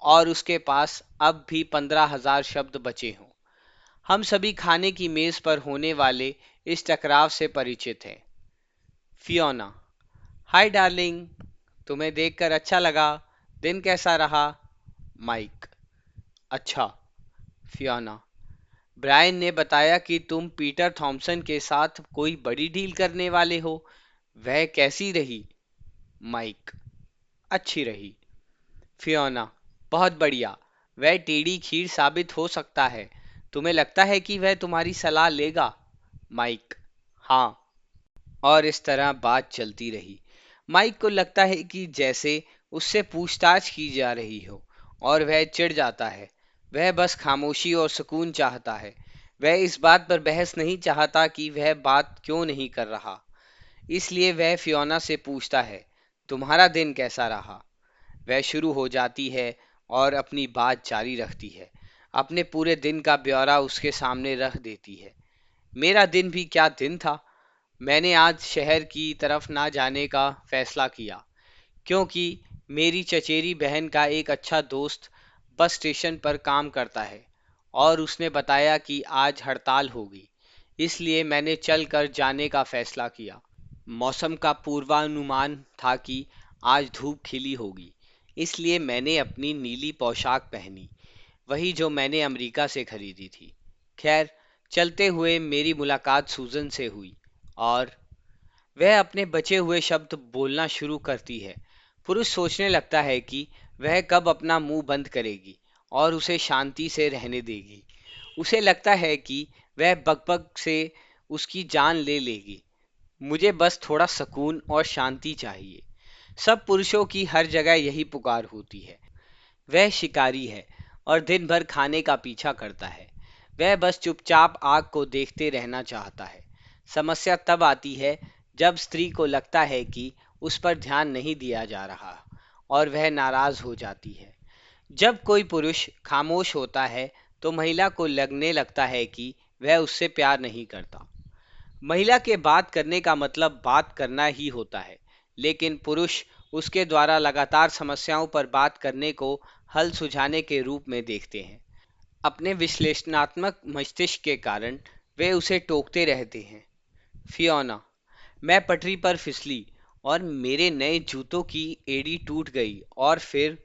और उसके पास अब भी 15 हज़ार शब्द बचे हों। हम सभी खाने की मेज पर होने वाले इस टकराव से परिचित हैं। फियोना, हाय डार्लिंग, तुम्हें देखकर अच्छा लगा। दिन कैसा रहा? माइक, अच्छा। फियोना, ब्रायन ने बताया कि तुम पीटर थॉमसन के साथ कोई बड़ी डील करने वाले हो। वह कैसी रही? माइक, अच्छी रही। फियोना, बहुत बढ़िया। वह टेढ़ी खीर साबित हो सकता है। तुम्हें लगता है कि वह तुम्हारी सलाह लेगा? माइक, हाँ। और इस तरह बात चलती रही। माइक को लगता है कि जैसे उससे पूछताछ की जा रही हो और वह चिढ़ जाता है। वह बस खामोशी और सुकून चाहता है। वह इस बात पर बहस नहीं चाहता कि वह बात क्यों नहीं कर रहा। इसलिए वह फियोना से पूछता है, तुम्हारा दिन कैसा रहा? वह शुरू हो जाती है और अपनी बात जारी रखती है। अपने पूरे दिन का ब्यौरा उसके सामने रख देती है। मेरा दिन भी क्या दिन था। मैंने आज शहर की तरफ ना जाने का फैसला किया क्योंकि मेरी चचेरी बहन का एक अच्छा दोस्त बस स्टेशन पर काम करता है और उसने बताया कि आज हड़ताल होगी। इसलिए मैंने चल कर जाने का फैसला किया। मौसम का पूर्वानुमान था कि आज धूप खिली होगी, इसलिए मैंने अपनी नीली पोशाक पहनी, वही जो मैंने अमेरिका से खरीदी थी। खैर, चलते हुए मेरी मुलाकात सूजन से हुई और वह अपने बचे हुए शब्द बोलना शुरू करती है। पुरुष सोचने लगता है कि वह कब अपना मुंह बंद करेगी और उसे शांति से रहने देगी। उसे लगता है कि वह बकबक से उसकी जान ले लेगी। मुझे बस थोड़ा सुकून और शांति चाहिए। सब पुरुषों की हर जगह यही पुकार होती है। वह शिकारी है और दिन भर खाने का पीछा करता है। वह बस चुपचाप आग को देखते रहना चाहता है। समस्या तब आती है जब स्त्री को लगता है कि उस पर ध्यान नहीं दिया जा रहा और वह नाराज हो जाती है। जब कोई पुरुष खामोश होता है तो महिला को लगने लगता है कि वह उससे प्यार नहीं करता। महिला के बात करने का मतलब बात करना ही होता है, लेकिन पुरुष उसके द्वारा लगातार समस्याओं पर बात करने को हल सुझाने के रूप में देखते हैं। अपने विश्लेषणात्मक मस्तिष्क के कारण वे उसे टोकते रहते हैं। फियोना, मैं पटरी पर फिसली और मेरे नए जूतों की एड़ी टूट गई। और फिर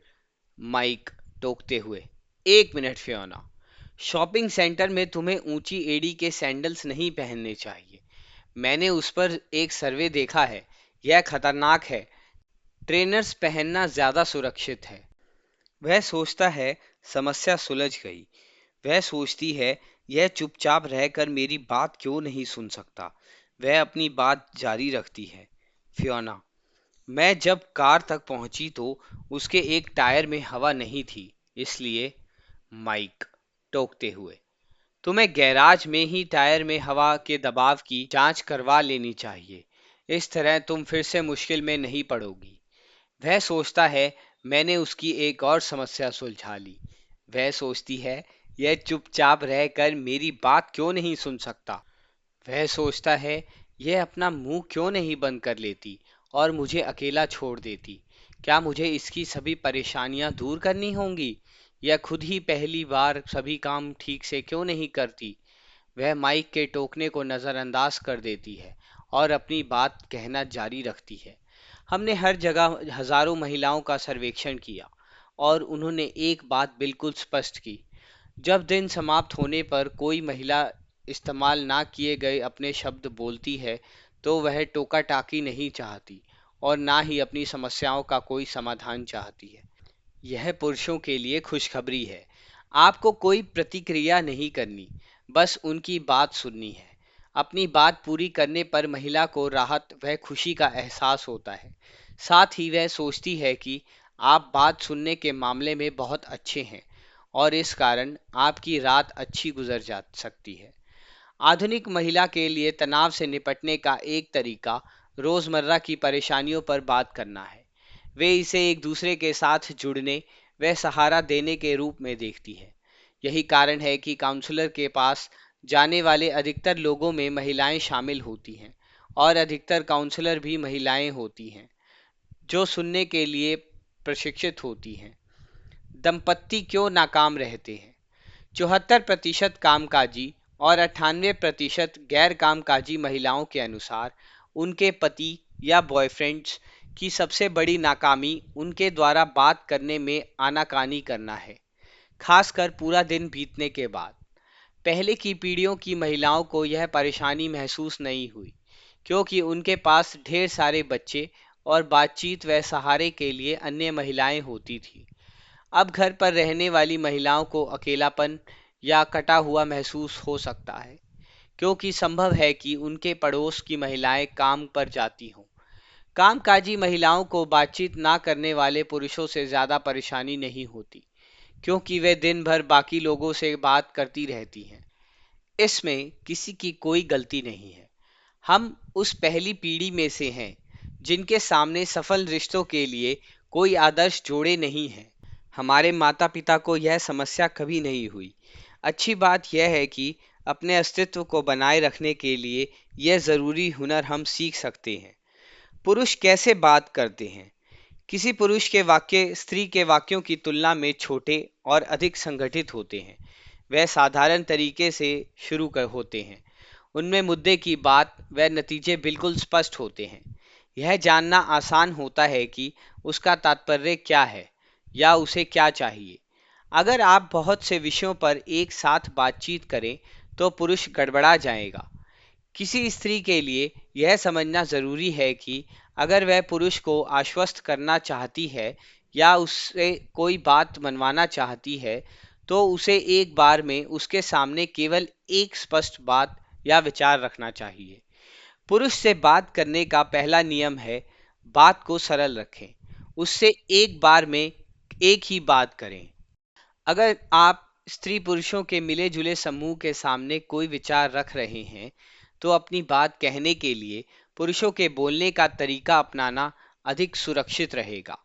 माइक टोकते हुए, एक मिनट फियोना, शॉपिंग सेंटर में तुम्हें ऊंची एड़ी के सैंडल्स नहीं पहनने चाहिए। मैंने उस पर एक सर्वे देखा है, यह खतरनाक है। ट्रेनर्स पहनना ज्यादा सुरक्षित है। वह सोचता है समस्या सुलझ गई। वह सोचती है यह चुपचाप रहकर मेरी बात क्यों नहीं सुन सकता। वह अपनी बात जारी रखती है। फियोना, मैं जब कार तक पहुंची तो उसके एक टायर में हवा नहीं थी, इसलिए। माइक टोकते हुए, तुम्हें गैराज में ही टायर में हवा के दबाव की जांच करवा लेनी चाहिए। इस तरह तुम फिर से मुश्किल में नहीं पड़ोगी। वह सोचता है मैंने उसकी एक और समस्या सुलझा ली। वह सोचती है यह चुपचाप रहकर मेरी बात क्यों नहीं सुन सकता। वह सोचता है यह अपना मुंह क्यों नहीं बंद कर लेती और मुझे अकेला छोड़ देती। क्या मुझे इसकी सभी परेशानियां दूर करनी होंगी? यह खुद ही पहली बार सभी काम ठीक से क्यों नहीं करती? वह माइक के टोकने को नज़रअंदाज कर देती है और अपनी बात कहना जारी रखती है। हमने हर जगह हजारों महिलाओं का सर्वेक्षण किया और उन्होंने एक बात बिल्कुल स्पष्ट की। जब दिन समाप्त होने पर कोई महिला इस्तेमाल ना किए गए अपने शब्द बोलती है तो वह टोका टाकी नहीं चाहती और ना ही अपनी समस्याओं का कोई समाधान चाहती है। यह पुरुषों के लिए खुशखबरी है। आपको कोई प्रतिक्रिया नहीं करनी, बस उनकी बात सुननी है। अपनी बात पूरी करने पर महिला को राहत व खुशी का एहसास होता है। साथ ही वह सोचती है कि आप बात सुनने के मामले में बहुत अच्छे हैं और इस कारण आपकी रात अच्छी गुजर जा सकती है। आधुनिक महिला के लिए तनाव से निपटने का एक तरीका रोजमर्रा की परेशानियों पर बात करना है। वे इसे एक दूसरे के साथ जुड़ने व सहारा देने के रूप में देखती है। यही कारण है कि काउंसलर के पास जाने वाले अधिकतर लोगों में महिलाएं शामिल होती हैं और अधिकतर काउंसलर भी महिलाएं होती हैं जो सुनने के लिए प्रशिक्षित होती हैं। दंपत्ति क्यों नाकाम रहते हैं? 74% कामकाजी और 98% गैर कामकाजी महिलाओं के अनुसार उनके पति या बॉयफ्रेंड्स की सबसे बड़ी नाकामी उनके द्वारा बात करने में आनाकानी करना है, खासकर पूरा दिन बीतने के बाद। पहले की पीढ़ियों की महिलाओं को यह परेशानी महसूस नहीं हुई क्योंकि उनके पास ढेर सारे बच्चे और बातचीत व सहारे के लिए अन्य महिलाएं होती थी। अब घर पर रहने वाली महिलाओं को अकेलापन या कटा हुआ महसूस हो सकता है क्योंकि संभव है कि उनके पड़ोस की महिलाएं काम पर जाती हों। कामकाजी महिलाओं को बातचीत ना करने वाले पुरुषों से ज्यादा परेशानी नहीं होती क्योंकि वे दिन भर बाकी लोगों से बात करती रहती हैं। इसमें किसी की कोई गलती नहीं है। हम उस पहली पीढ़ी में से हैं जिनके सामने सफल रिश्तों के लिए कोई आदर्श जोड़े नहीं हैं। हमारे माता पिता को यह समस्या कभी नहीं हुई। अच्छी बात यह है कि अपने अस्तित्व को बनाए रखने के लिए यह ज़रूरी हुनर हम सीख सकते हैं। पुरुष कैसे बात करते हैं? किसी पुरुष के वाक्य स्त्री के वाक्यों की तुलना में छोटे और अधिक संगठित होते हैं। वह साधारण तरीके से होते हैं। उनमें मुद्दे की बात व नतीजे बिल्कुल स्पष्ट होते हैं। यह जानना आसान होता है कि उसका तात्पर्य क्या है या उसे क्या चाहिए। अगर आप बहुत से विषयों पर एक साथ बातचीत करें तो पुरुष गड़बड़ा जाएगा। किसी स्त्री के लिए यह समझना जरूरी है कि अगर वह पुरुष को आश्वस्त करना चाहती है या उससे कोई बात मनवाना चाहती है तो उसे एक बार में उसके सामने केवल एक स्पष्ट बात या विचार रखना चाहिए। पुरुष से बात करने का पहला नियम है बात को सरल रखें। उससे एक बार में एक ही बात करें। अगर आप स्त्री पुरुषों के मिले जुले समूह के सामने कोई विचार रख रहे हैं तो अपनी बात कहने के लिए पुरुषों के बोलने का तरीका अपनाना अधिक सुरक्षित रहेगा।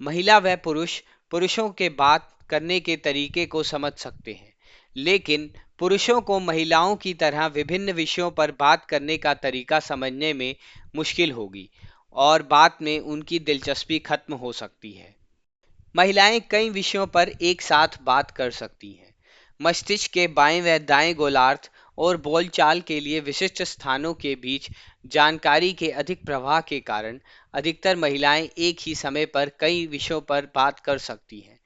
महिला व पुरुष पुरुषों के बात करने के तरीके को समझ सकते हैं, लेकिन पुरुषों को महिलाओं की तरह विभिन्न विषयों पर बात करने का तरीका समझने में मुश्किल होगी और बाद में उनकी दिलचस्पी खत्म हो सकती है। महिलाएं कई विषयों पर एक साथ बात कर सकती हैं। मस्तिष्क के बाएं व दाएं गोलार्ध और बोलचाल के लिए विशिष्ट स्थानों के बीच जानकारी के अधिक प्रवाह के कारण अधिकतर महिलाएं एक ही समय पर कई विषयों पर बात कर सकती हैं,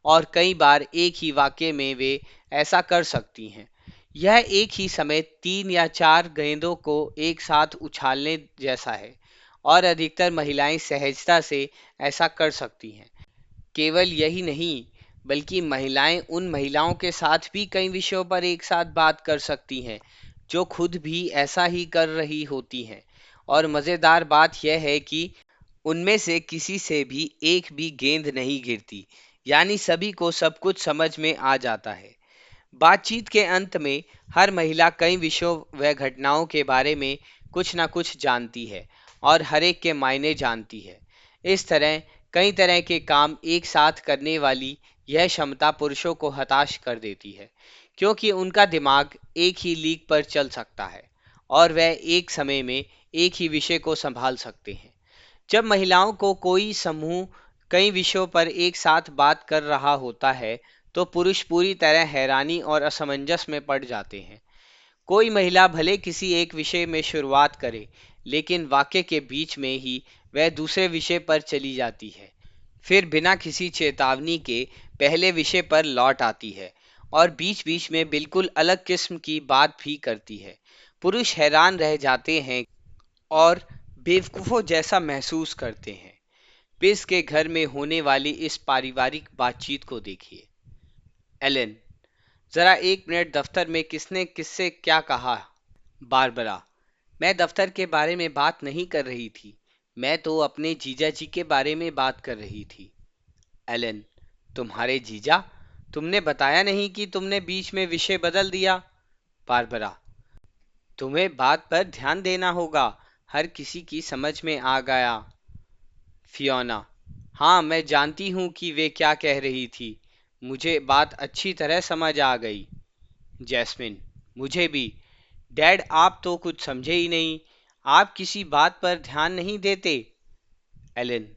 और कई बार एक ही वाक्य में वे ऐसा कर सकती हैं। यह एक ही समय 3 या 4 गेंदों को एक साथ उछालने जैसा है, और अधिकतर महिलाएं सहजता से ऐसा कर सकती हैं। केवल यही नहीं, बल्कि महिलाएं उन महिलाओं के साथ भी कई विषयों पर एक साथ बात कर सकती हैं जो खुद भी ऐसा ही कर रही होती हैं। और मज़ेदार बात यह है कि उनमें से किसी से भी एक भी गेंद नहीं गिरती, यानी सभी को सब कुछ समझ में आ जाता है। बातचीत के अंत में हर महिला कई विषयों व घटनाओं के बारे में कुछ ना कुछ जानती है, और हर एक के मायने जानती है। इस तरह कई तरह के काम एक साथ करने वाली यह क्षमता पुरुषों को हताश कर देती है, क्योंकि उनका दिमाग एक ही लीक पर चल सकता है और वह एक समय में एक ही विषय को संभाल सकते हैं। जब महिलाओं को कोई समूह कई विषयों पर एक साथ बात कर रहा होता है, तो पुरुष पूरी तरह हैरानी और असमंजस में पड़ जाते हैं। कोई महिला भले किसी एक विषय में शुरुआत करे, लेकिन वाक्य के बीच में ही वह दूसरे विषय पर चली जाती है, फिर बिना किसी चेतावनी के पहले विषय पर लौट आती है और बीच बीच में बिल्कुल अलग किस्म की बात भी करती है। पुरुष हैरान रह जाते हैं और बेवकूफों जैसा महसूस करते हैं। पिस के घर में होने वाली इस पारिवारिक बातचीत को देखिए। एलन, जरा 1 मिनट, दफ्तर में किसने किससे क्या कहा? बारबरा, मैं दफ्तर के बारे में बात नहीं कर रही थी, मैं तो अपने जीजा जी के बारे में बात कर रही थी। एलन, तुम्हारे जीजा? तुमने बताया नहीं कि तुमने बीच में विषय बदल दिया। बारबरा, तुम्हें बात पर ध्यान देना होगा, हर किसी की समझ में आ गया। फियोना, हाँ, मैं जानती हूँ कि वे क्या कह रही थी, मुझे बात अच्छी तरह समझ आ गई। जैस्मिन, मुझे भी। डैड, आप तो कुछ समझे ही नहीं, आप किसी बात पर ध्यान नहीं देते। एलन,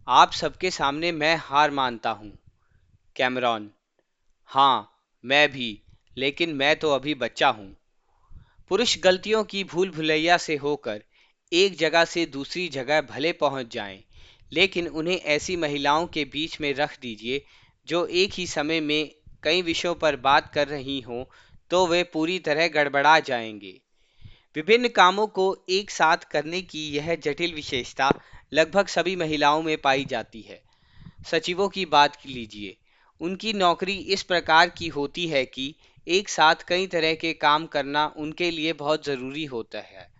आप सबके सामने मैं हार मानता हूँ। कैमरॉन, हाँ, मैं भी, लेकिन मैं तो अभी बच्चा हूँ। पुरुष गलतियों की भूल भुलैया से होकर एक जगह से दूसरी जगह भले पहुंच जाएं, लेकिन उन्हें ऐसी महिलाओं के बीच में रख दीजिए जो एक ही समय में कई विषयों पर बात कर रही हों, तो वे पूरी तरह गड़बड़ा जाएंगे। विभिन्न कामों को एक साथ करने की यह जटिल विशेषता लगभग सभी महिलाओं में पाई जाती है। सचिवों की बात लीजिए, उनकी नौकरी इस प्रकार की होती है कि एक साथ कई तरह के काम करना उनके लिए बहुत ज़रूरी होता है।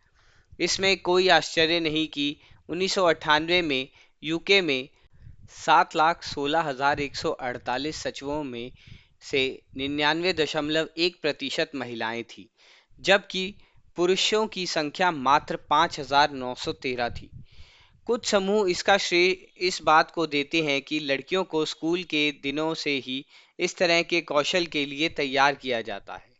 इसमें कोई आश्चर्य नहीं कि 1998 में यूके में 7,16,148 सचिवों में से 99.1% महिलाएं थीं, जबकि पुरुषों की संख्या मात्र 5,913 थी। कुछ समूह इसका श्रेय इस बात को देते हैं कि लड़कियों को स्कूल के दिनों से ही इस तरह के कौशल के लिए तैयार किया जाता है।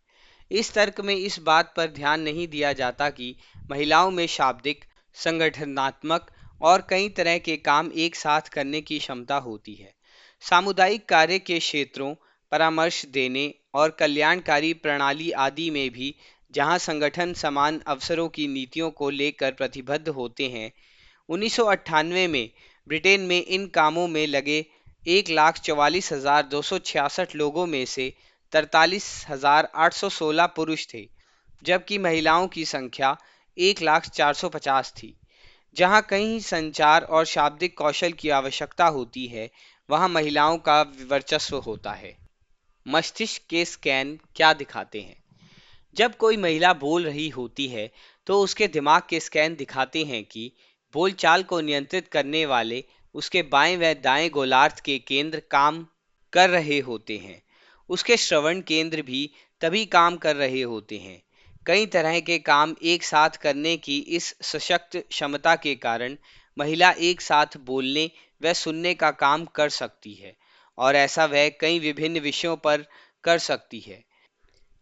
इस तर्क में इस बात पर ध्यान नहीं दिया जाता कि महिलाओं में शाब्दिक, संगठनात्मक और कई तरह के काम एक साथ करने की क्षमता होती है। सामुदायिक कार्य के क्षेत्रों, परामर्श देने और कल्याणकारी प्रणाली आदि में भी जहां संगठन समान अवसरों की नीतियों को लेकर प्रतिबद्ध होते हैं। 1998 में ब्रिटेन में इन कामों में लगे 1,44,266 लोगों में से 43,816 पुरुष थे, जबकि महिलाओं की संख्या 1,04,50 थी। जहां कहीं संचार और शाब्दिक कौशल की आवश्यकता होती है, वहां महिलाओं का वर्चस्व होता है। मस्तिष्क के स्कैन क्या दिखाते हैं? जब कोई महिला बोल रही होती है, तो उसके दिमाग के स्कैन दिखाते हैं कि बोलचाल को नियंत्रित करने वाले उसके बाएं व दाएं गोलार्ध के केंद्र काम कर रहे होते हैं। उसके श्रवण केंद्र भी तभी काम कर रहे होते हैं। कई तरह के काम एक साथ करने की इस सशक्त क्षमता के कारण महिला एक साथ बोलने व सुनने का काम कर सकती है, और ऐसा वह कई विभिन्न विषयों पर कर सकती है।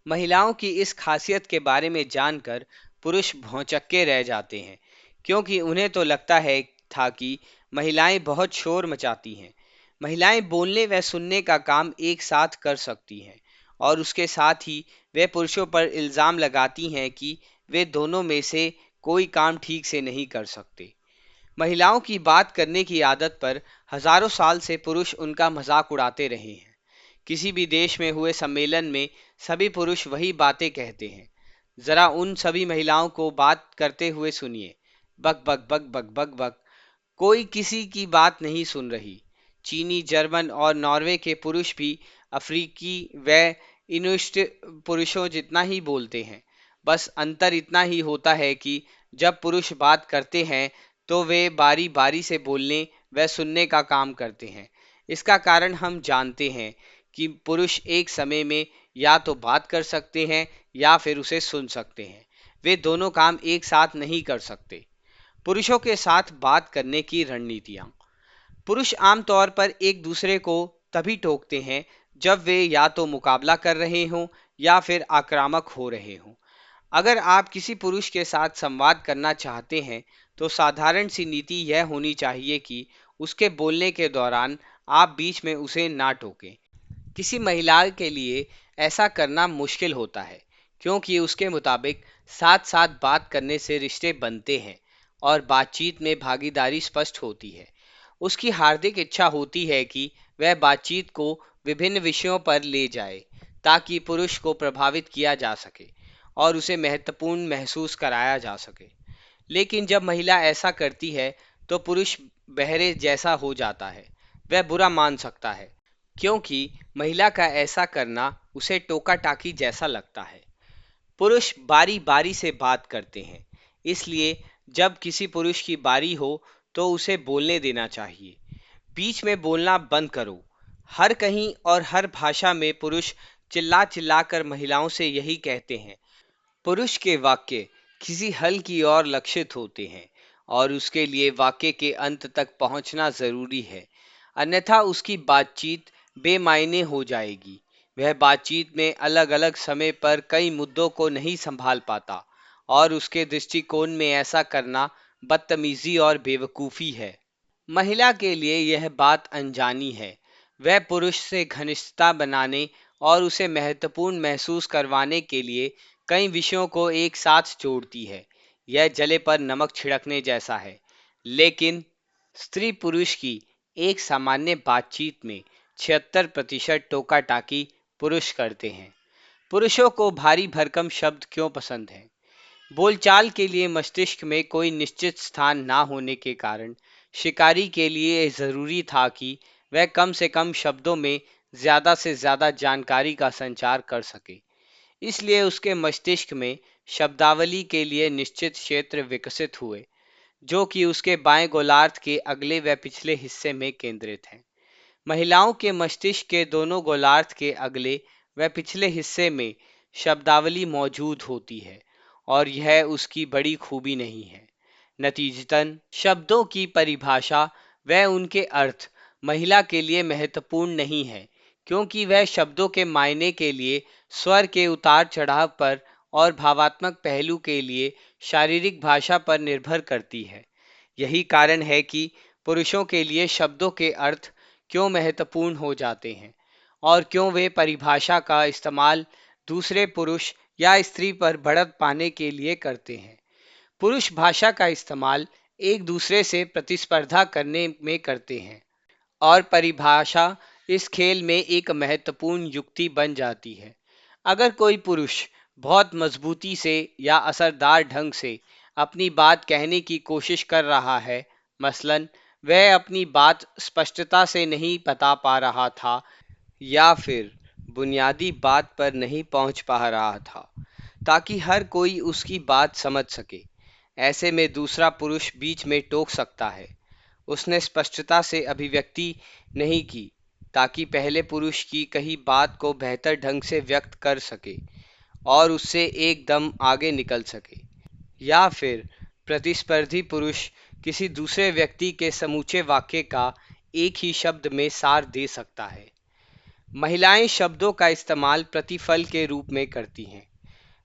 महिलाओं की इस खासियत के बारे में जानकर पुरुष भौंचक्के रह जाते हैं, क्योंकि उन्हें तो लगता है था कि महिलाएं बहुत शोर मचाती हैं। महिलाएं बोलने व सुनने का काम एक साथ कर सकती हैं, और उसके साथ ही वे पुरुषों पर इल्जाम लगाती हैं कि वे दोनों में से कोई काम ठीक से नहीं कर सकते। महिलाओं की बात करने की आदत पर हजारों साल से पुरुष उनका मजाक उड़ाते रहे हैं। किसी भी देश में हुए सम्मेलन में सभी पुरुष वही बातें कहते हैं। जरा उन सभी महिलाओं को बात करते हुए सुनिए। बक बक बक बक बक बक। कोई किसी की बात नहीं सुन रही। चीनी, जर्मन और नॉर्वे के पुरुष भी अफ्रीकी व इनुइट पुरुषों जितना ही बोलते हैं। बस अंतर इतना ही होता है कि जब पुरुष बात करते हैं तो वे बारी बारी से बोलने व सुनने का काम करते हैं। इसका कारण हम जानते हैं कि पुरुष एक समय में या तो बात कर सकते हैं या फिर उसे सुन सकते हैं। वे दोनों काम एक साथ नहीं कर सकते। पुरुषों के साथ बात करने की रणनीतियां। पुरुष आमतौर पर एक दूसरे को तभी टोकते हैं जब वे या तो मुकाबला कर रहे हों या फिर आक्रामक हो रहे हों। अगर आप किसी पुरुष के साथ संवाद करना चाहते हैं तो साधारण सी नीति यह होनी चाहिए कि उसके बोलने के दौरान आप बीच में उसे ना टोकें। किसी महिला के लिए ऐसा करना मुश्किल होता है, क्योंकि उसके मुताबिक साथ साथ बात करने से रिश्ते बनते हैं और बातचीत में भागीदारी स्पष्ट होती है। उसकी हार्दिक इच्छा होती है कि वह बातचीत को विभिन्न विषयों पर ले जाए ताकि पुरुष को प्रभावित किया जा सके और उसे महत्वपूर्ण महसूस कराया जा सके। लेकिन जब महिला ऐसा करती है तो पुरुष बहरे जैसा हो जाता है। वह बुरा मान सकता है, क्योंकि महिला का ऐसा करना उसे टोका टाकी जैसा लगता है। पुरुष बारी बारी से बात करते हैं, इसलिए जब किसी पुरुष की बारी हो तो उसे बोलने देना चाहिए। बीच में बोलना बंद करो। हर कहीं और हर भाषा में पुरुष चिल्ला चिल्ला कर महिलाओं से यही कहते हैं। पुरुष के वाक्य किसी हल की ओर लक्षित होते हैं और उसके लिए वाक्य के अंत तक पहुंचना जरूरी है, अन्यथा उसकी बातचीत बेमायने हो जाएगी। वह बातचीत में अलग अलग समय पर कई मुद्दों को नहीं संभाल पाता और उसके दृष्टिकोण में ऐसा करना बदतमीजी और बेवकूफ़ी है। महिला के लिए यह बात अनजानी है। वह पुरुष से घनिष्ठता बनाने और उसे महत्वपूर्ण महसूस करवाने के लिए कई विषयों को एक साथ जोड़ती है। यह जले पर नमक छिड़कने जैसा है। लेकिन स्त्री पुरुष की एक सामान्य बातचीत में 76% टोका टाकी पुरुष करते हैं। पुरुषों को भारी भरकम शब्द क्यों पसंद हैं? बोलचाल के लिए मस्तिष्क में कोई निश्चित स्थान ना होने के कारण शिकारी के लिए जरूरी था कि वह कम से कम शब्दों में ज्यादा से ज्यादा जानकारी का संचार कर सके। इसलिए उसके मस्तिष्क में शब्दावली के लिए निश्चित क्षेत्र विकसित हुए, जो कि उसके बाएं गोलार्ध के अगले व पिछले हिस्से में केंद्रित हैं। महिलाओं के मस्तिष्क के दोनों गोलार्ध के अगले व पिछले हिस्से में शब्दावली मौजूद होती है, और यह उसकी बड़ी खूबी नहीं है। नतीजतन शब्दों की परिभाषा व उनके अर्थ महिला के लिए महत्वपूर्ण नहीं है, क्योंकि वह शब्दों के मायने के लिए स्वर के उतार चढ़ाव पर और भावात्मक पहलू के लिए शारीरिक भाषा पर निर्भर करती है। यही कारण है कि पुरुषों के लिए शब्दों के अर्थ क्यों महत्वपूर्ण हो जाते हैं और क्यों वे परिभाषा का इस्तेमाल दूसरे पुरुष या स्त्री पर बढ़त पाने के लिए करते हैं। पुरुष भाषा का इस्तेमाल एक दूसरे से प्रतिस्पर्धा करने में करते हैं, और परिभाषा इस खेल में एक महत्वपूर्ण युक्ति बन जाती है। अगर कोई पुरुष बहुत मजबूती से या असरदार ढंग से अपनी बात कहने की कोशिश कर रहा है, मसलन वह अपनी बात स्पष्टता से नहीं बता पा रहा था या फिर बुनियादी बात पर नहीं पहुंच पा रहा था ताकि हर कोई उसकी बात समझ सके, ऐसे में दूसरा पुरुष बीच में टोक सकता है। उसने स्पष्टता से अभिव्यक्ति नहीं की ताकि पहले पुरुष की कही बात को बेहतर ढंग से व्यक्त कर सके और उससे एकदम आगे निकल सके, या फिर प्रतिस्पर्धी पुरुष किसी दूसरे व्यक्ति के समूचे वाक्य का एक ही शब्द में सार दे सकता है। महिलाएं शब्दों का इस्तेमाल प्रतिफल के रूप में करती हैं।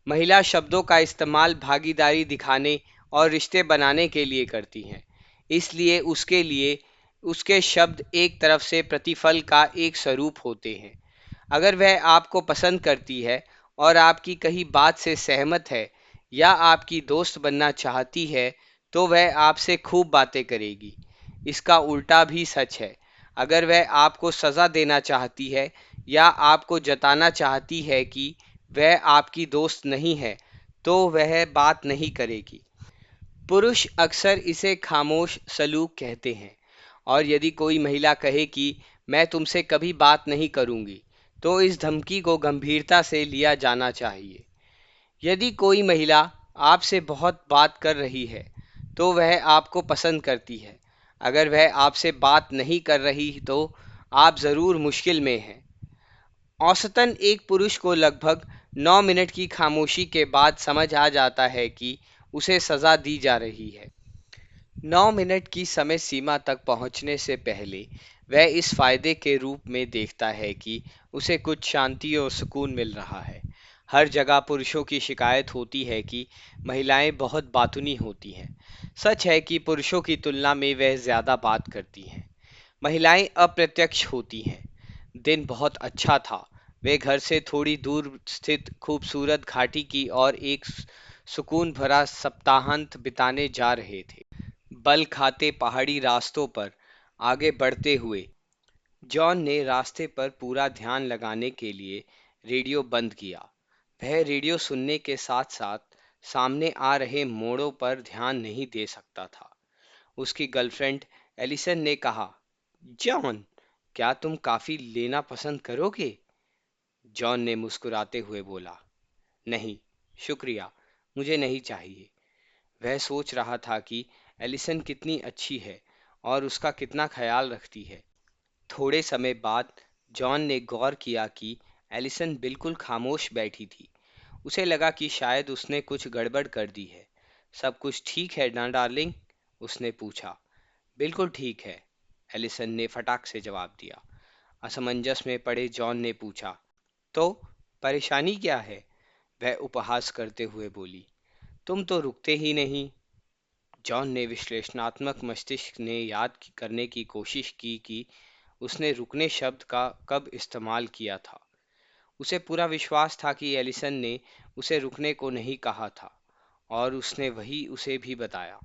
महिला शब्दों का इस्तेमाल भागीदारी दिखाने और रिश्ते बनाने के लिए करती हैं। इसलिए उसके लिए उसके शब्द एक तरफ से प्रतिफल का एक स्वरूप होते हैं। अगर वह आपको पसंद करती है और आपकी कही बात से सहमत है या आपकी दोस्त बनना चाहती है, तो वह आपसे खूब बातें करेगी। इसका उल्टा भी सच है। अगर वह आपको सजा देना चाहती है या आपको जताना चाहती है कि वह आपकी दोस्त नहीं है, तो वह बात नहीं करेगी। पुरुष अक्सर इसे खामोश सलूक कहते हैं। और यदि कोई महिला कहे कि मैं तुमसे कभी बात नहीं करूंगी, तो इस धमकी को गंभीरता से लिया जाना चाहिए। यदि कोई महिला आपसे बहुत बात कर रही है, तो वह आपको पसंद करती है। अगर वह आपसे बात नहीं कर रही, तो आप ज़रूर मुश्किल में हैं। औसतन एक पुरुष को लगभग 9 मिनट की खामोशी के बाद समझ आ जाता है कि उसे सजा दी जा रही है। 9 मिनट की समय सीमा तक पहुंचने से पहले वह इस फायदे के रूप में देखता है कि उसे कुछ शांति और सुकून मिल रहा है। हर जगह पुरुषों की शिकायत होती है कि महिलाएं बहुत बातूनी होती हैं। सच है कि पुरुषों की तुलना में वह ज्यादा बात करती हैं। महिलाएं अप्रत्यक्ष होती हैं। दिन बहुत अच्छा था। वे घर से थोड़ी दूर स्थित खूबसूरत घाटी की ओर एक सुकून भरा सप्ताहांत बिताने जा रहे थे। बल खाते पहाड़ी रास्तों पर आगे बढ़ते हुए जॉन ने रास्ते पर पूरा ध्यान लगाने के लिए रेडियो बंद किया। वह रेडियो सुनने के साथ साथ सामने आ रहे मोड़ों पर ध्यान नहीं दे सकता था। उसकी गर्लफ्रेंड एलिसन ने कहा, जॉन, क्या तुम कॉफी लेना पसंद करोगे? जॉन ने मुस्कुराते हुए बोला, नहीं, शुक्रिया, मुझे नहीं चाहिए। वह सोच रहा था कि एलिसन कितनी अच्छी है और उसका कितना ख्याल रखती है। थोड़े समय बाद जॉन ने गौर किया कि एलिसन बिल्कुल खामोश बैठी थी। उसे लगा कि शायद उसने कुछ गड़बड़ कर दी है। सब कुछ ठीक है ना डार्लिंग? उसने पूछा। बिल्कुल ठीक है, एलिसन ने फटाक से जवाब दिया। असमंजस में पड़े जॉन ने पूछा, तो परेशानी क्या है? वह उपहास करते हुए बोली, तुम तो रुकते ही नहीं। जॉन ने विश्लेषणात्मक मस्तिष्क ने करने की कोशिश की कि उसने रुकने शब्द का कब इस्तेमाल किया था। उसे पूरा विश्वास था कि एलिसन ने उसे रुकने को नहीं कहा था और उसने वही उसे भी बताया।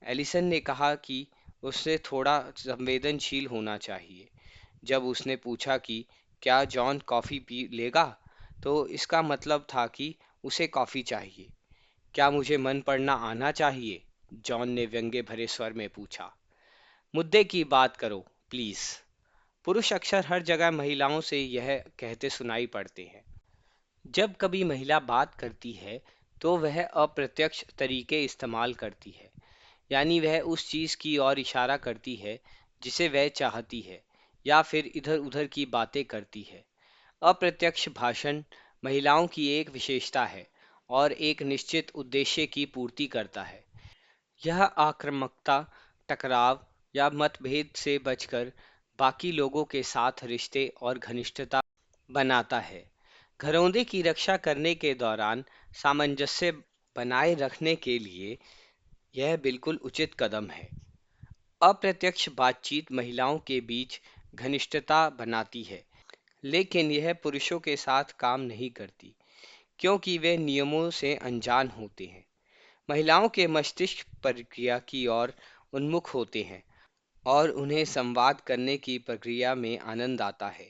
एलिसन ने कहा कि उसने थोड़ा संवेदनशील होना चाहिए। जब उसने पूछा कि क्या जॉन कॉफ़ी पी लेगा, तो इसका मतलब था कि उसे कॉफ़ी चाहिए। क्या मुझे मन पढ़ना आना चाहिए? जॉन ने व्यंग्य भरे स्वर में पूछा। मुद्दे की बात करो, प्लीज। पुरुष अक्सर हर जगह महिलाओं से यह कहते सुनाई पड़ते हैं। जब कभी महिला बात करती है, तो वह अप्रत्यक्ष तरीके इस्तेमाल करती है। यानी वह उस चीज की ओर इशारा करती है जिसे वह चाहती है, या फिर इधर उधर की बातें करती है। अप्रत्यक्ष भाषण महिलाओं की एक विशेषता है और एक निश्चित उद्देश्य की पूर्ति करता है। यह आक्रामकता, टकराव या मतभेद से बचकर बाकी लोगों के साथ रिश्ते और घनिष्ठता बनाता है। घरौंदे की रक्षा करने के दौरान सामंजस्य बनाए रखने के लिए यह बिल्कुल उचित कदम है। अप्रत्यक्ष बातचीत महिलाओं के बीच घनिष्ठता बनाती है, लेकिन यह पुरुषों के साथ काम नहीं करती, क्योंकि वे नियमों से अनजान होते हैं। महिलाओं के मस्तिष्क प्रक्रिया की ओर उन्मुख होते हैं और उन्हें संवाद करने की प्रक्रिया में आनंद आता है।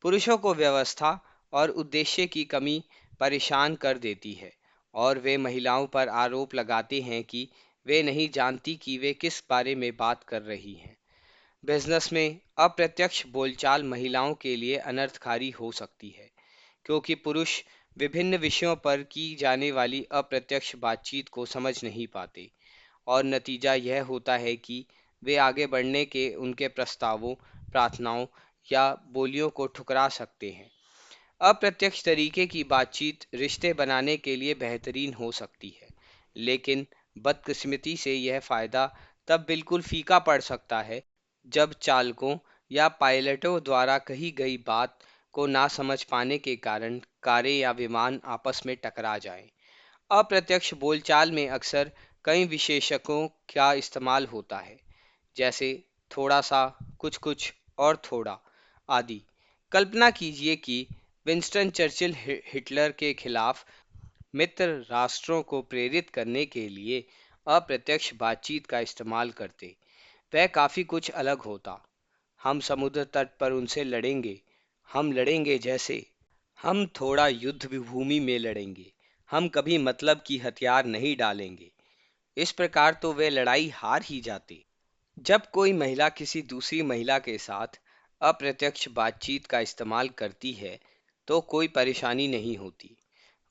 पुरुषों को व्यवस्था और उद्देश्य की कमी परेशान कर देती है और वे महिलाओं पर आरोप लगाते हैं कि वे नहीं जानती कि वे किस बारे में बात कर रही हैं। बिजनेस में अप्रत्यक्ष बोलचाल महिलाओं के लिए अनर्थकारी हो सकती है, क्योंकि पुरुष विभिन्न विषयों पर की जाने वाली अप्रत्यक्ष बातचीत को समझ नहीं पाते और नतीजा यह होता है कि वे आगे बढ़ने के उनके प्रस्तावों, प्रार्थनाओं या बोलियों को ठुकरा सकते हैं। अप्रत्यक्ष तरीके की बातचीत रिश्ते बनाने के लिए बेहतरीन हो सकती है, लेकिन बदकिस्मती से यह फायदा तब बिल्कुल फीका पड़ सकता है जब चालकों या पायलटों द्वारा कही गई बात को ना समझ पाने के कारण कारें या विमान आपस में टकरा जाएं। अप्रत्यक्ष बोलचाल में अक्सर कई विशेषकों का इस्तेमाल होता है, जैसे थोड़ा सा, कुछ कुछ और थोड़ा आदि। कल्पना कीजिए कि विंस्टन चर्चिल हिटलर के खिलाफ मित्र राष्ट्रों को प्रेरित करने के लिए अप्रत्यक्ष बातचीत का इस्तेमाल करते। वह काफी कुछ अलग होता। हम समुद्र तट पर उनसे लड़ेंगे। हम लड़ेंगे जैसे हम थोड़ा युद्ध भूमि में लड़ेंगे। हम कभी मतलब की हथियार नहीं डालेंगे। इस प्रकार तो वे लड़ाई हार ही जाते। जब कोई महिला किसी दूसरी महिला के साथ अप्रत्यक्ष बातचीत का इस्तेमाल करती है तो कोई परेशानी नहीं होती।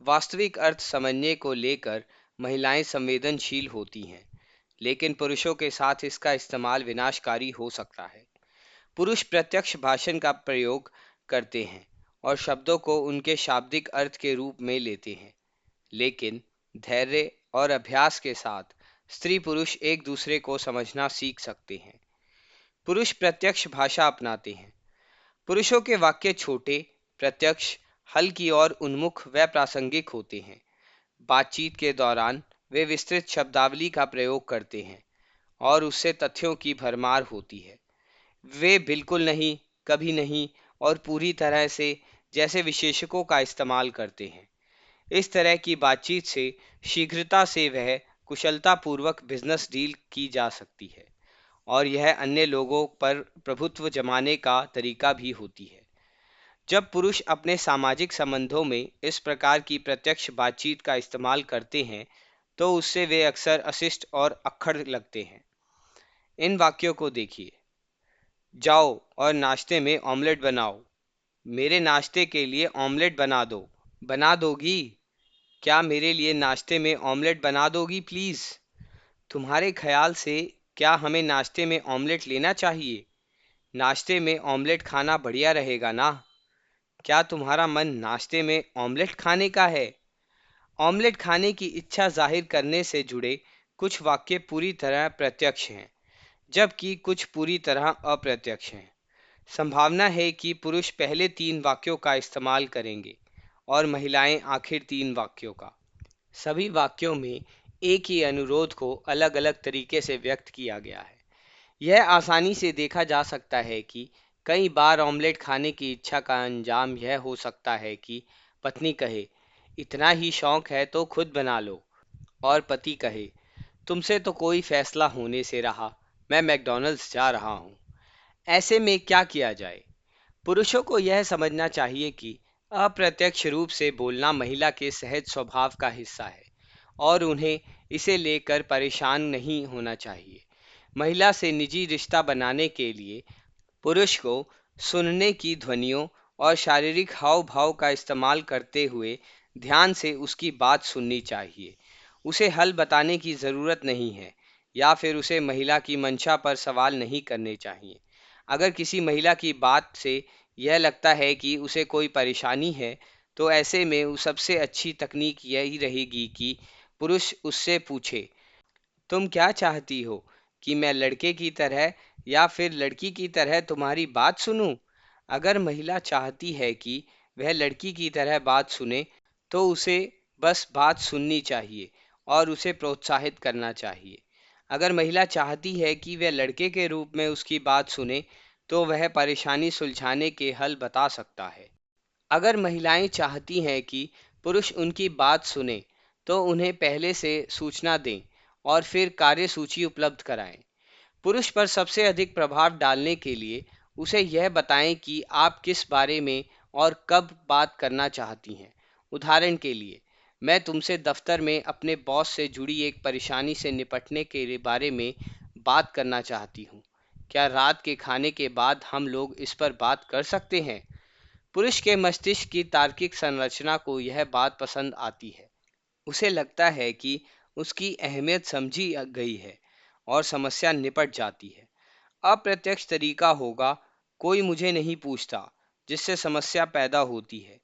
वास्तविक अर्थ समझने को लेकर महिलाएं संवेदनशील होती हैं, लेकिन पुरुषों के साथ इसका इस्तेमाल विनाशकारी हो सकता है। पुरुष प्रत्यक्ष भाषण का प्रयोग करते हैं और शब्दों को उनके शाब्दिक अर्थ के रूप में लेते हैं, लेकिन धैर्य और अभ्यास के साथ स्त्री पुरुष एक दूसरे को समझना सीख सकते हैं। पुरुष प्रत्यक्ष भाषा अपनाते हैं। पुरुषों के वाक्य छोटे, प्रत्यक्ष, हल्की और उन्मुख व प्रासंगिक होते हैं। बातचीत के दौरान वे विस्तृत शब्दावली का प्रयोग करते हैं और उससे तथ्यों की भरमार होती है। वे बिल्कुल नहीं, कभी नहीं और पूरी तरह से जैसे विशेषकों का इस्तेमाल करते हैं। इस तरह की बातचीत से शीघ्रता से वह कुशलतापूर्वक बिजनेस डील की जा सकती है और यह अन्य लोगों पर प्रभुत्व जमाने का तरीका भी होती है। जब पुरुष अपने सामाजिक संबंधों में इस प्रकार की प्रत्यक्ष बातचीत का इस्तेमाल करते हैं तो उससे वे अक्सर अशिष्ट और अक्खड़ लगते हैं। इन वाक्यों को देखिए। जाओ और नाश्ते में ऑमलेट बनाओ। मेरे नाश्ते के लिए ऑमलेट बना दो। बना दोगी? क्या मेरे लिए नाश्ते में ऑमलेट बना दोगी प्लीज? तुम्हारे ख्याल से क्या हमें नाश्ते में ऑमलेट लेना चाहिए? नाश्ते में ऑमलेट खाना बढ़िया रहेगा ना? क्या तुम्हारा मन नाश्ते में ऑमलेट खाने का है? ऑमलेट खाने की इच्छा जाहिर करने से जुड़े कुछ वाक्य पूरी तरह प्रत्यक्ष हैं, जबकि कुछ पूरी तरह अप्रत्यक्ष हैं। संभावना है कि पुरुष पहले 3 वाक्यों का इस्तेमाल करेंगे और महिलाएं आखिर 3 वाक्यों का। सभी वाक्यों में एक ही अनुरोध को अलग अलग तरीके से व्यक्त किया गया है। यह आसानी से देखा जा सकता है कि कई बार ऑमलेट खाने की इच्छा का अंजाम यह हो सकता है कि पत्नी कहे, इतना ही शौक है तो खुद बना लो, और पति कहे, तुमसे तो कोई फैसला होने से रहा, मैं मैकडॉनल्ड्स जा रहा हूँ। ऐसे में क्या किया जाए? पुरुषों को यह समझना चाहिए कि अप्रत्यक्ष रूप से बोलना महिला के सहज स्वभाव का हिस्सा है और उन्हें इसे लेकर परेशान नहीं होना चाहिए। महिला से निजी रिश्ता बनाने के लिए पुरुष को सुनने की ध्वनियों और शारीरिक हाव भाव का इस्तेमाल करते हुए ध्यान से उसकी बात सुननी चाहिए। उसे हल बताने की ज़रूरत नहीं है या फिर उसे महिला की मंशा पर सवाल नहीं करने चाहिए। अगर किसी महिला की बात से यह लगता है कि उसे कोई परेशानी है तो ऐसे में सबसे अच्छी तकनीक यही रहेगी कि पुरुष उससे पूछे, तुम क्या चाहती हो कि मैं लड़के की तरह या फिर लड़की की तरह तुम्हारी बात सुनूं? अगर महिला चाहती है कि वह लड़की की तरह बात सुने तो उसे बस बात सुननी चाहिए और उसे प्रोत्साहित करना चाहिए। अगर महिला चाहती है कि वह लड़के के रूप में उसकी बात सुने तो वह परेशानी सुलझाने के हल बता सकता है। अगर महिलाएं चाहती हैं कि पुरुष उनकी बात सुने तो उन्हें पहले से सूचना दें और फिर कार्यसूची उपलब्ध कराएं। पुरुष पर सबसे अधिक प्रभाव डालने के लिए उसे यह बताएं कि आप किस बारे में और कब बात करना चाहती हैं। उदाहरण के लिए, मैं तुमसे दफ्तर में अपने बॉस से जुड़ी एक परेशानी से निपटने के बारे में बात करना चाहती हूँ। क्या रात के खाने के बाद हम लोग इस पर बात कर सकते हैं? पुरुष के मस्तिष्क की तार्किक संरचना को यह बात पसंद आती है। उसे लगता है कि उसकी अहमियत समझी गई है और समस्या निपट जाती है। अप्रत्यक्ष तरीका होगा, कोई मुझे नहीं पूछता, जिससे समस्या पैदा होती है,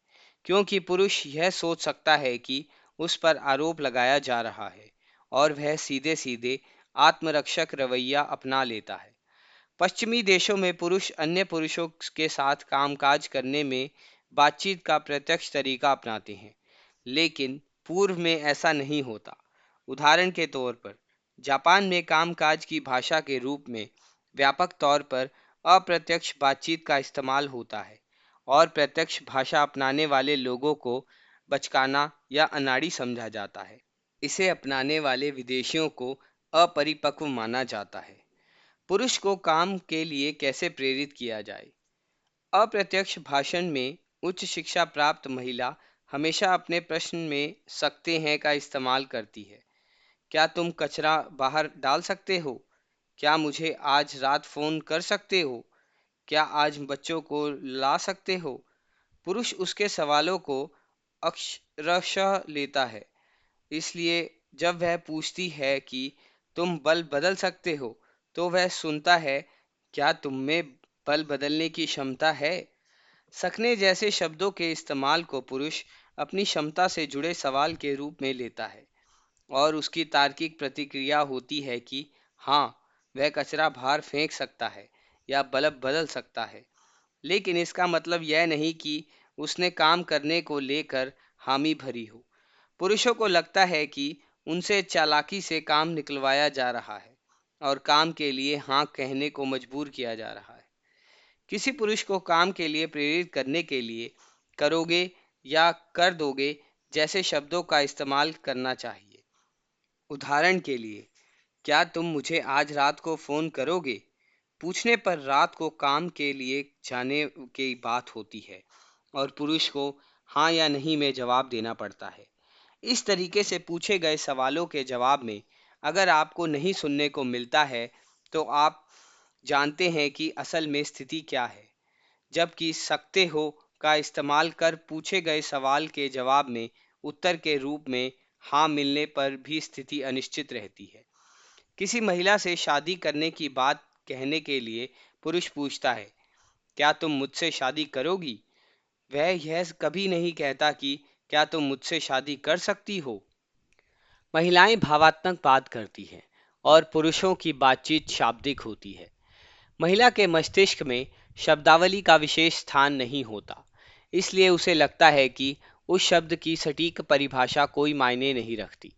क्योंकि पुरुष यह सोच सकता है कि उस पर आरोप लगाया जा रहा है और वह सीधे सीधे आत्मरक्षक रवैया अपना लेता है। पश्चिमी देशों में पुरुष अन्य पुरुषों के साथ कामकाज करने में बातचीत का प्रत्यक्ष तरीका अपनाते हैं, लेकिन पूर्व में ऐसा नहीं होता। उदाहरण के तौर पर, जापान में कामकाज की भाषा के रूप में व्यापक तौर पर अप्रत्यक्ष बातचीत का इस्तेमाल होता है और प्रत्यक्ष भाषा अपनाने वाले लोगों को बचकाना या अनाड़ी समझा जाता है। इसे अपनाने वाले विदेशियों को अपरिपक्व माना जाता है। पुरुष को काम के लिए कैसे प्रेरित किया जाए? अप्रत्यक्ष भाषण में उच्च शिक्षा प्राप्त महिला हमेशा अपने प्रश्न में सकते हैं का इस्तेमाल करती है। क्या तुम कचरा बाहर डाल सकते हो? क्या मुझे आज रात फोन कर सकते हो? क्या आज बच्चों को ला सकते हो? पुरुष उसके सवालों को अक्षरशः लेता है। इसलिए जब वह पूछती है कि तुम बल्ब बदल सकते हो, तो वह सुनता है, क्या तुम में बल्ब बदलने की क्षमता है? सकने जैसे शब्दों के इस्तेमाल को पुरुष अपनी क्षमता से जुड़े सवाल के रूप में लेता है और उसकी तार्किक प्रतिक्रिया होती है कि हाँ, वह कचरा बाहर फेंक सकता है या बल्ब बदल सकता है। लेकिन इसका मतलब यह नहीं कि उसने काम करने को लेकर हामी भरी हो। पुरुषों को लगता है कि उनसे चालाकी से काम निकलवाया जा रहा है और काम के लिए हाँ कहने को मजबूर किया जा रहा है। किसी पुरुष को काम के लिए प्रेरित करने के लिए करोगे या कर दोगे जैसे शब्दों का इस्तेमाल करना चाहिए। उदाहरण के लिए, क्या तुम मुझे आज रात को फोन करोगे? पूछने पर रात को काम के लिए जाने की बात होती है और पुरुष को हाँ या नहीं में जवाब देना पड़ता है। इस तरीके से पूछे गए सवालों के जवाब में अगर आपको नहीं सुनने को मिलता है, तो आप जानते हैं कि असल में स्थिति क्या है। जबकि सकते हो का इस्तेमाल कर पूछे गए सवाल के जवाब में उत्तर के रूप में हाँ मिलने पर भी स्थिति अनिश्चित रहती है। किसी महिला से शादी करने की बात कहने के लिए पुरुष पूछता है, क्या तुम मुझसे शादी करोगी? वह यह कभी नहीं कहता कि क्या तुम मुझसे शादी कर सकती हो। महिलाएं भावात्मक बात करती हैं और पुरुषों की बातचीत शाब्दिक होती है। महिला के मस्तिष्क में शब्दावली का विशेष स्थान नहीं होता, इसलिए उसे लगता है कि उस शब्द की सटीक परिभाषा कोई मायने नहीं रखती।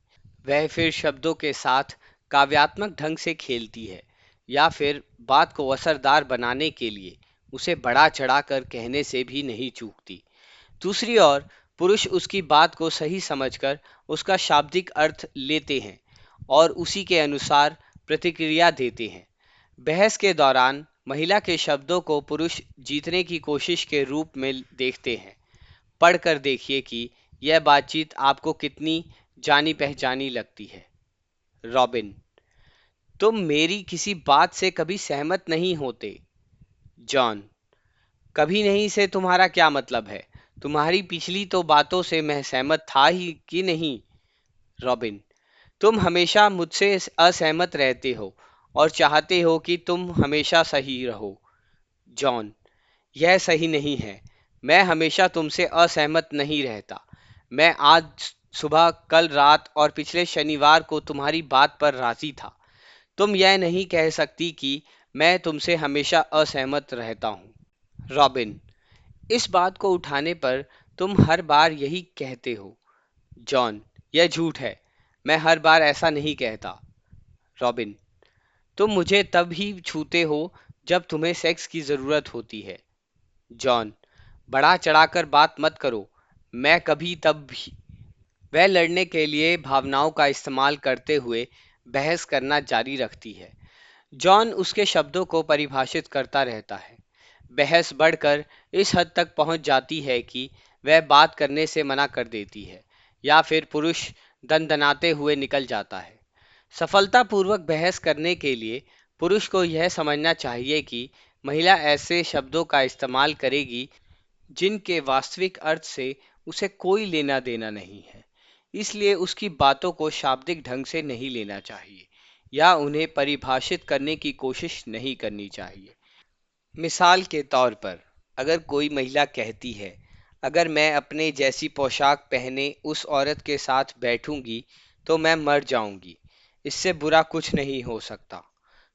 वह फिर शब्दों के साथ काव्यात्मक ढंग से खेलती है या फिर बात को असरदार बनाने के लिए उसे बढ़ा चढ़ाकर कहने से भी नहीं चूकती। दूसरी ओर पुरुष उसकी बात को सही समझकर उसका शाब्दिक अर्थ लेते हैं और उसी के अनुसार प्रतिक्रिया देते हैं। बहस के दौरान महिला के शब्दों को पुरुष जीतने की कोशिश के रूप में देखते हैं। पढ़कर देखिए कि यह बातचीत आपको कितनी जानी पहचानी लगती है। रॉबिन, तुम मेरी किसी बात से कभी सहमत नहीं होते। जॉन, कभी नहीं से तुम्हारा क्या मतलब है? तुम्हारी पिछली तो बातों से मैं सहमत था ही कि नहीं। रॉबिन, तुम हमेशा मुझसे असहमत रहते हो और चाहते हो कि तुम हमेशा सही रहो। जॉन, यह सही नहीं है। मैं हमेशा तुमसे असहमत नहीं रहता। मैं आज सुबह, कल रात और पिछले शनिवार को तुम्हारी बात पर राजी था। तुम यह नहीं कह सकती कि मैं तुमसे हमेशा असहमत रहता हूँ। रॉबिन, इस बात को उठाने पर तुम हर बार यही कहते हो। जॉन, यह झूठ है। मैं हर बार ऐसा नहीं कहता। रॉबिन, तुम मुझे तब ही छूते हो जब तुम्हें सेक्स की जरूरत होती है। जॉन, बढ़ा चढ़ाकर बात मत करो। मैं कभी तब भी। वह लड़ने के लिए भावनाओं का इस्तेमाल करते हुए बहस करना जारी रखती है। जॉन उसके शब्दों को परिभाषित करता रहता है। बहस बढ़कर इस हद तक पहुंच जाती है कि वह बात करने से मना कर देती है या फिर पुरुष दनदनाते हुए निकल जाता है। सफलतापूर्वक बहस करने के लिए पुरुष को यह समझना चाहिए कि महिला ऐसे शब्दों का इस्तेमाल करेगी जिनके वास्तविक अर्थ से उसे कोई लेना देना नहीं है। इसलिए उसकी बातों को शाब्दिक ढंग से नहीं लेना चाहिए या उन्हें परिभाषित करने की कोशिश नहीं करनी चाहिए। मिसाल के तौर पर, अगर कोई महिला कहती है, अगर मैं अपने जैसी पोशाक पहने उस औरत के साथ बैठूंगी तो मैं मर जाऊंगी, इससे बुरा कुछ नहीं हो सकता,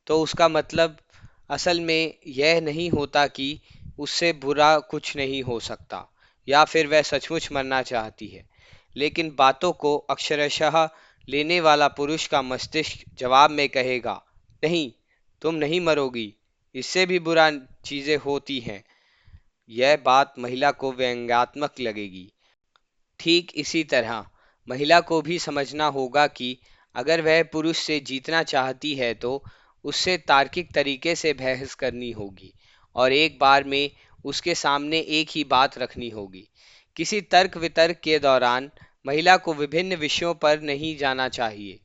तो उसका मतलब असल में यह नहीं होता कि उससे बुरा कुछ नहीं हो सकता या फिर वह सचमुच मरना चाहती है, लेकिन बातों को अक्षरशः लेने वाला पुरुष का मस्तिष्क जवाब में कहेगा, नहीं, तुम नहीं मरोगी, इससे भी बुरा चीजें होती हैं। यह बात महिला को व्यंग्यात्मक लगेगी। ठीक इसी तरह महिला को भी समझना होगा कि अगर वह पुरुष से जीतना चाहती है तो उससे तार्किक तरीके से बहस करनी होगी और एक बार में उसके सामने एक ही बात रखनी होगी। किसी तर्क वितर्क के दौरान महिला को विभिन्न विषयों पर नहीं जाना चाहिए,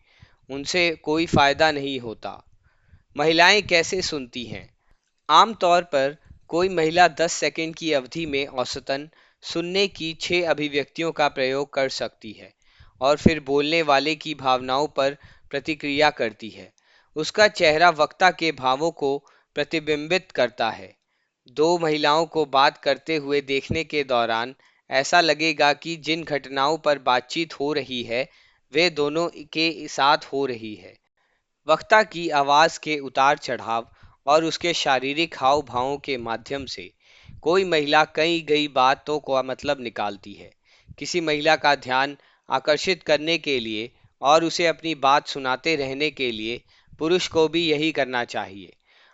उनसे कोई फायदा नहीं होता। महिलाएं कैसे सुनती हैं? आमतौर पर कोई महिला 10 सेकंड की अवधि में औसतन सुनने की 6 अभिव्यक्तियों का प्रयोग कर सकती है और फिर बोलने वाले की भावनाओं पर प्रतिक्रिया करती है। उसका चेहरा वक्ता के भावों को प्रतिबिंबित करता है। दो महिलाओं को बात करते हुए देखने के दौरान ऐसा लगेगा कि जिन घटनाओं पर बातचीत हो रही है वे दोनों के साथ हो रही है। वक्ता की आवाज के उतार चढ़ाव और उसके शारीरिक हाव भावों के माध्यम से कोई महिला कई गई बातों का मतलब निकालती है। किसी महिला का ध्यान आकर्षित करने के लिए और उसे अपनी बात सुनाते रहने के लिए पुरुष को भी यही करना चाहिए।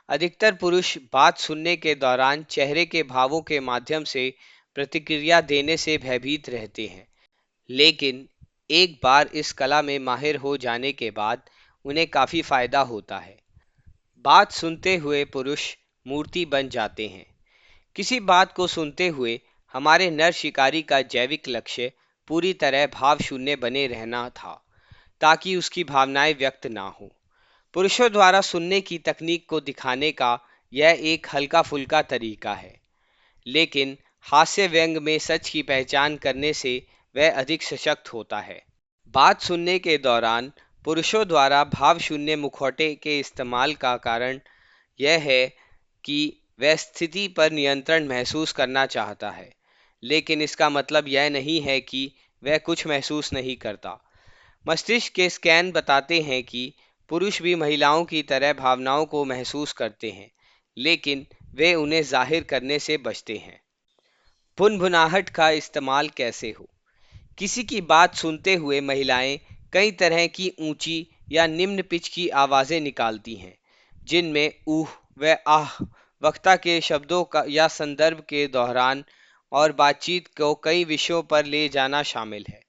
अधिकतर पुरुष बात सुनने के दौरान चेहरे के भावों के माध्यम से प्रतिक्रिया देने से भयभीत रहते हैं, लेकिन एक बार इस कला में माहिर हो जाने के बाद उन्हें काफी फायदा होता है। बात सुनते हुए पुरुष मूर्ति बन जाते हैं। किसी बात को सुनते हुए हमारे नर शिकारी का जैविक लक्ष्य पूरी तरह भाव शून्य बने रहना था, ताकि उसकी भावनाएं व्यक्त ना हो। पुरुषों द्वारा सुनने की तकनीक को दिखाने का यह एक हल्का फुल्का तरीका है, लेकिन हास्य व्यंग में सच की पहचान करने से वह अधिक सशक्त होता है। बात सुनने के दौरान पुरुषों द्वारा भाव शून्य मुखौटे के इस्तेमाल का कारण यह है कि वह स्थिति पर नियंत्रण महसूस करना चाहता है, लेकिन इसका मतलब यह नहीं है कि वह कुछ महसूस नहीं करता। मस्तिष्क के स्कैन बताते हैं कि पुरुष भी महिलाओं की तरह भावनाओं को महसूस करते हैं, लेकिन वे उन्हें जाहिर करने से बचते हैं। भुनभुनाहट का इस्तेमाल कैसे हो? किसी की बात सुनते हुए महिलाएं कई तरह की ऊंची या निम्न पिच की आवाजें निकालती हैं, जिनमें ऊह व आह वक्ता के शब्दों का या संदर्भ के दौरान और बातचीत को कई विषयों पर ले जाना शामिल है।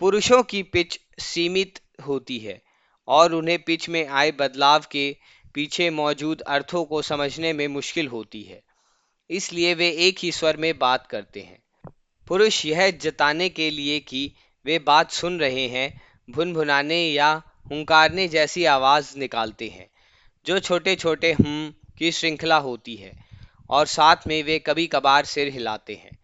पुरुषों की पिच सीमित होती है और उन्हें पिच में आए बदलाव के पीछे मौजूद अर्थों को समझने में मुश्किल होती है, इसलिए वे एक ही स्वर में बात करते हैं। पुरुष यह जताने के लिए कि वे बात सुन रहे हैं भुनभुनाने या हुंकारने जैसी आवाज निकालते हैं, जो छोटे छोटे की श्रृंखला होती है, और साथ में वे कभी कभार सिर हिलाते हैं।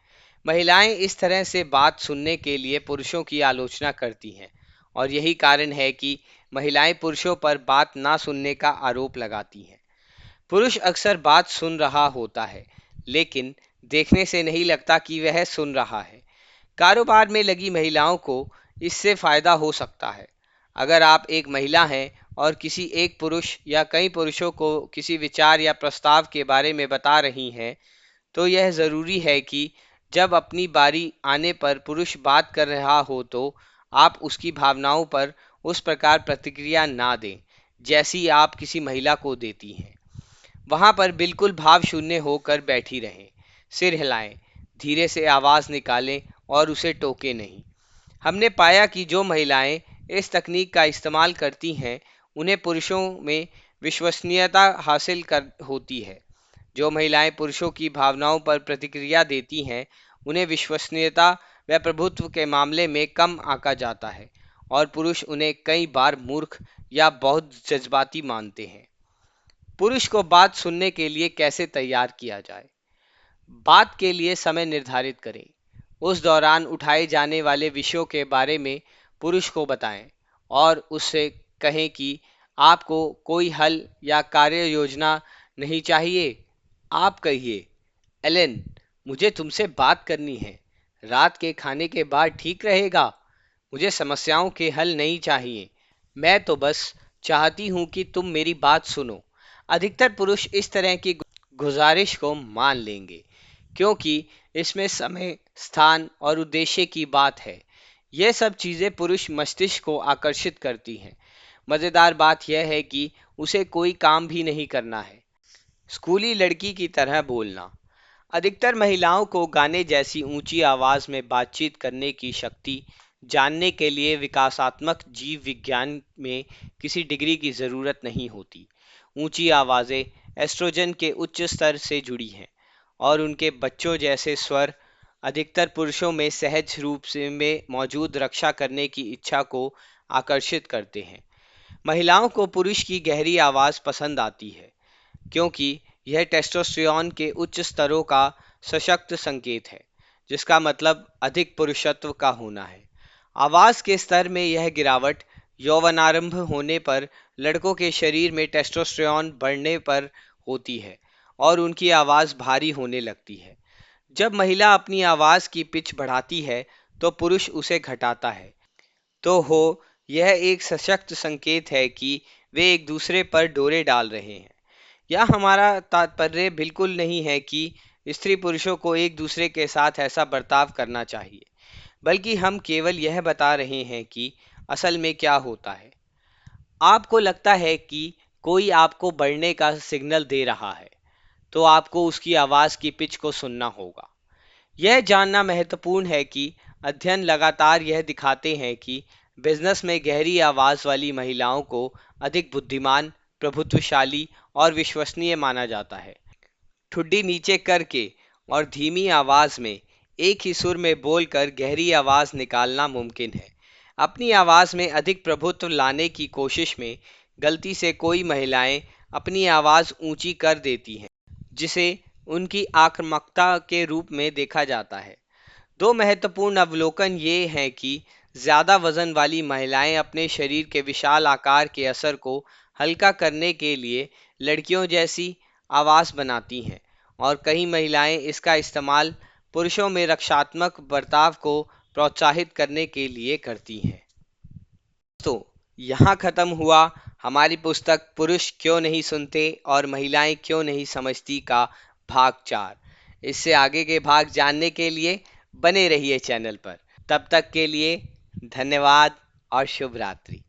महिलाएं इस तरह से बात सुनने के लिए पुरुषों की आलोचना करती हैं और यही कारण है कि महिलाएं पुरुषों पर बात ना सुनने का आरोप लगाती हैं। पुरुष अक्सर बात सुन रहा होता है, लेकिन देखने से नहीं लगता कि वह सुन रहा है। कारोबार में लगी महिलाओं को इससे फायदा हो सकता है। अगर आप एक महिला हैं और किसी एक पुरुष या कई पुरुषों को किसी विचार या प्रस्ताव के बारे में बता रही हैं, तो यह जरूरी है कि जब अपनी बारी आने पर पुरुष बात कर रहा हो तो आप उसकी भावनाओं पर उस प्रकार प्रतिक्रिया ना दें जैसी आप किसी महिला को देती हैं। वहां पर बिल्कुल भाव शून्य होकर बैठी रहें, सिर हिलाएं, धीरे से आवाज निकालें और उसे टोके नहीं। हमने पाया कि जो महिलाएं इस तकनीक का इस्तेमाल करती हैं उन्हें पुरुषों में विश्वसनीयता हासिल कर होती है। जो महिलाएं पुरुषों की भावनाओं पर प्रतिक्रिया देती हैं उन्हें विश्वसनीयता व प्रभुत्व के मामले में कम आंका जाता है और पुरुष उन्हें कई बार मूर्ख या बहुत जज्बाती मानते हैं। पुरुष को बात सुनने के लिए कैसे तैयार किया जाए? बात के लिए समय निर्धारित करें। उस दौरान उठाए जाने वाले विषयों के बारे में पुरुष को बताएं और उससे कहें कि आपको कोई हल या कार्य योजना नहीं चाहिए। आप कहिए, एलन, मुझे तुमसे बात करनी है। रात के खाने के बाद ठीक रहेगा? मुझे समस्याओं के हल नहीं चाहिए, मैं तो बस चाहती हूं कि तुम मेरी बात सुनो। अधिकतर पुरुष इस तरह की गुजारिश को मान लेंगे, क्योंकि इसमें समय, स्थान और उद्देश्य की बात है। यह सब चीजें पुरुष मस्तिष्क को आकर्षित करती हैं। मजेदार बात यह है कि उसे कोई काम भी नहीं करना है। स्कूली लड़की की तरह बोलना। अधिकतर महिलाओं को गाने जैसी ऊंची आवाज में बातचीत करने की शक्ति जानने के लिए विकासात्मक जीव विज्ञान में किसी डिग्री की जरूरत नहीं होती। ऊंची आवाजें एस्ट्रोजन के उच्च स्तर से जुड़ी हैं और उनके बच्चों जैसे स्वर अधिकतर पुरुषों में सहज रूप से में मौजूद रक्षा करने की इच्छा को आकर्षित करते हैं। महिलाओं को पुरुष की गहरी आवाज पसंद आती है क्योंकि यह टेस्टोस्टेरोन के उच्च स्तरों का सशक्त संकेत है, जिसका मतलब अधिक पुरुषत्व का होना है। आवाज के स्तर में यह गिरावट यौवनारंभ होने पर लड़कों के शरीर में टेस्टोस्टेरोन बढ़ने पर होती है और उनकी आवाज भारी होने लगती है। जब महिला अपनी आवाज की पिच बढ़ाती है तो पुरुष उसे घटाता है। तो हो यह एक सशक्त संकेत है कि वे एक दूसरे पर डोरे डाल रहे हैं। यह हमारा तात्पर्य बिल्कुल नहीं है कि स्त्री पुरुषों को एक दूसरे के साथ ऐसा बर्ताव करना चाहिए, बल्कि हम केवल यह बता रहे हैं कि असल में क्या होता है। आपको लगता है कि कोई आपको बढ़ने का सिग्नल दे रहा है, तो आपको उसकी आवाज की पिच को सुनना होगा। यह जानना महत्वपूर्ण है कि अध्ययन लगातार यह दिखाते हैं कि बिजनेस में गहरी आवाज वाली महिलाओं को अधिक बुद्धिमान, प्रभुत्वशाली और विश्वसनीय माना जाता है। ठुड्डी नीचे करके और धीमी आवाज में एक ही सुर में बोलकर गहरी आवाज निकालना मुमकिन है। अपनी आवाज में अधिक प्रभुत्व लाने की कोशिश में गलती से कोई महिलाएं अपनी आवाज ऊंची कर देती हैं, जिसे उनकी आक्रामकता के रूप में देखा जाता है। दो महत्वपूर्ण अवलोकन ये हैं कि ज्यादा वजन वाली महिलाएं अपने शरीर के विशाल आकार के असर को हल्का करने के लिए लड़कियों जैसी आवाज बनाती हैं और कई महिलाएं इसका इस्तेमाल पुरुषों में रक्षात्मक बर्ताव को प्रोत्साहित करने के लिए करती हैं। तो यहाँ खत्म हुआ हमारी पुस्तक पुरुष क्यों नहीं सुनते और महिलाएं क्यों नहीं समझती का भाग 4। इससे आगे के भाग जानने के लिए बने रहिए चैनल पर। तब तक के लिए धन्यवाद और शुभ रात्रि।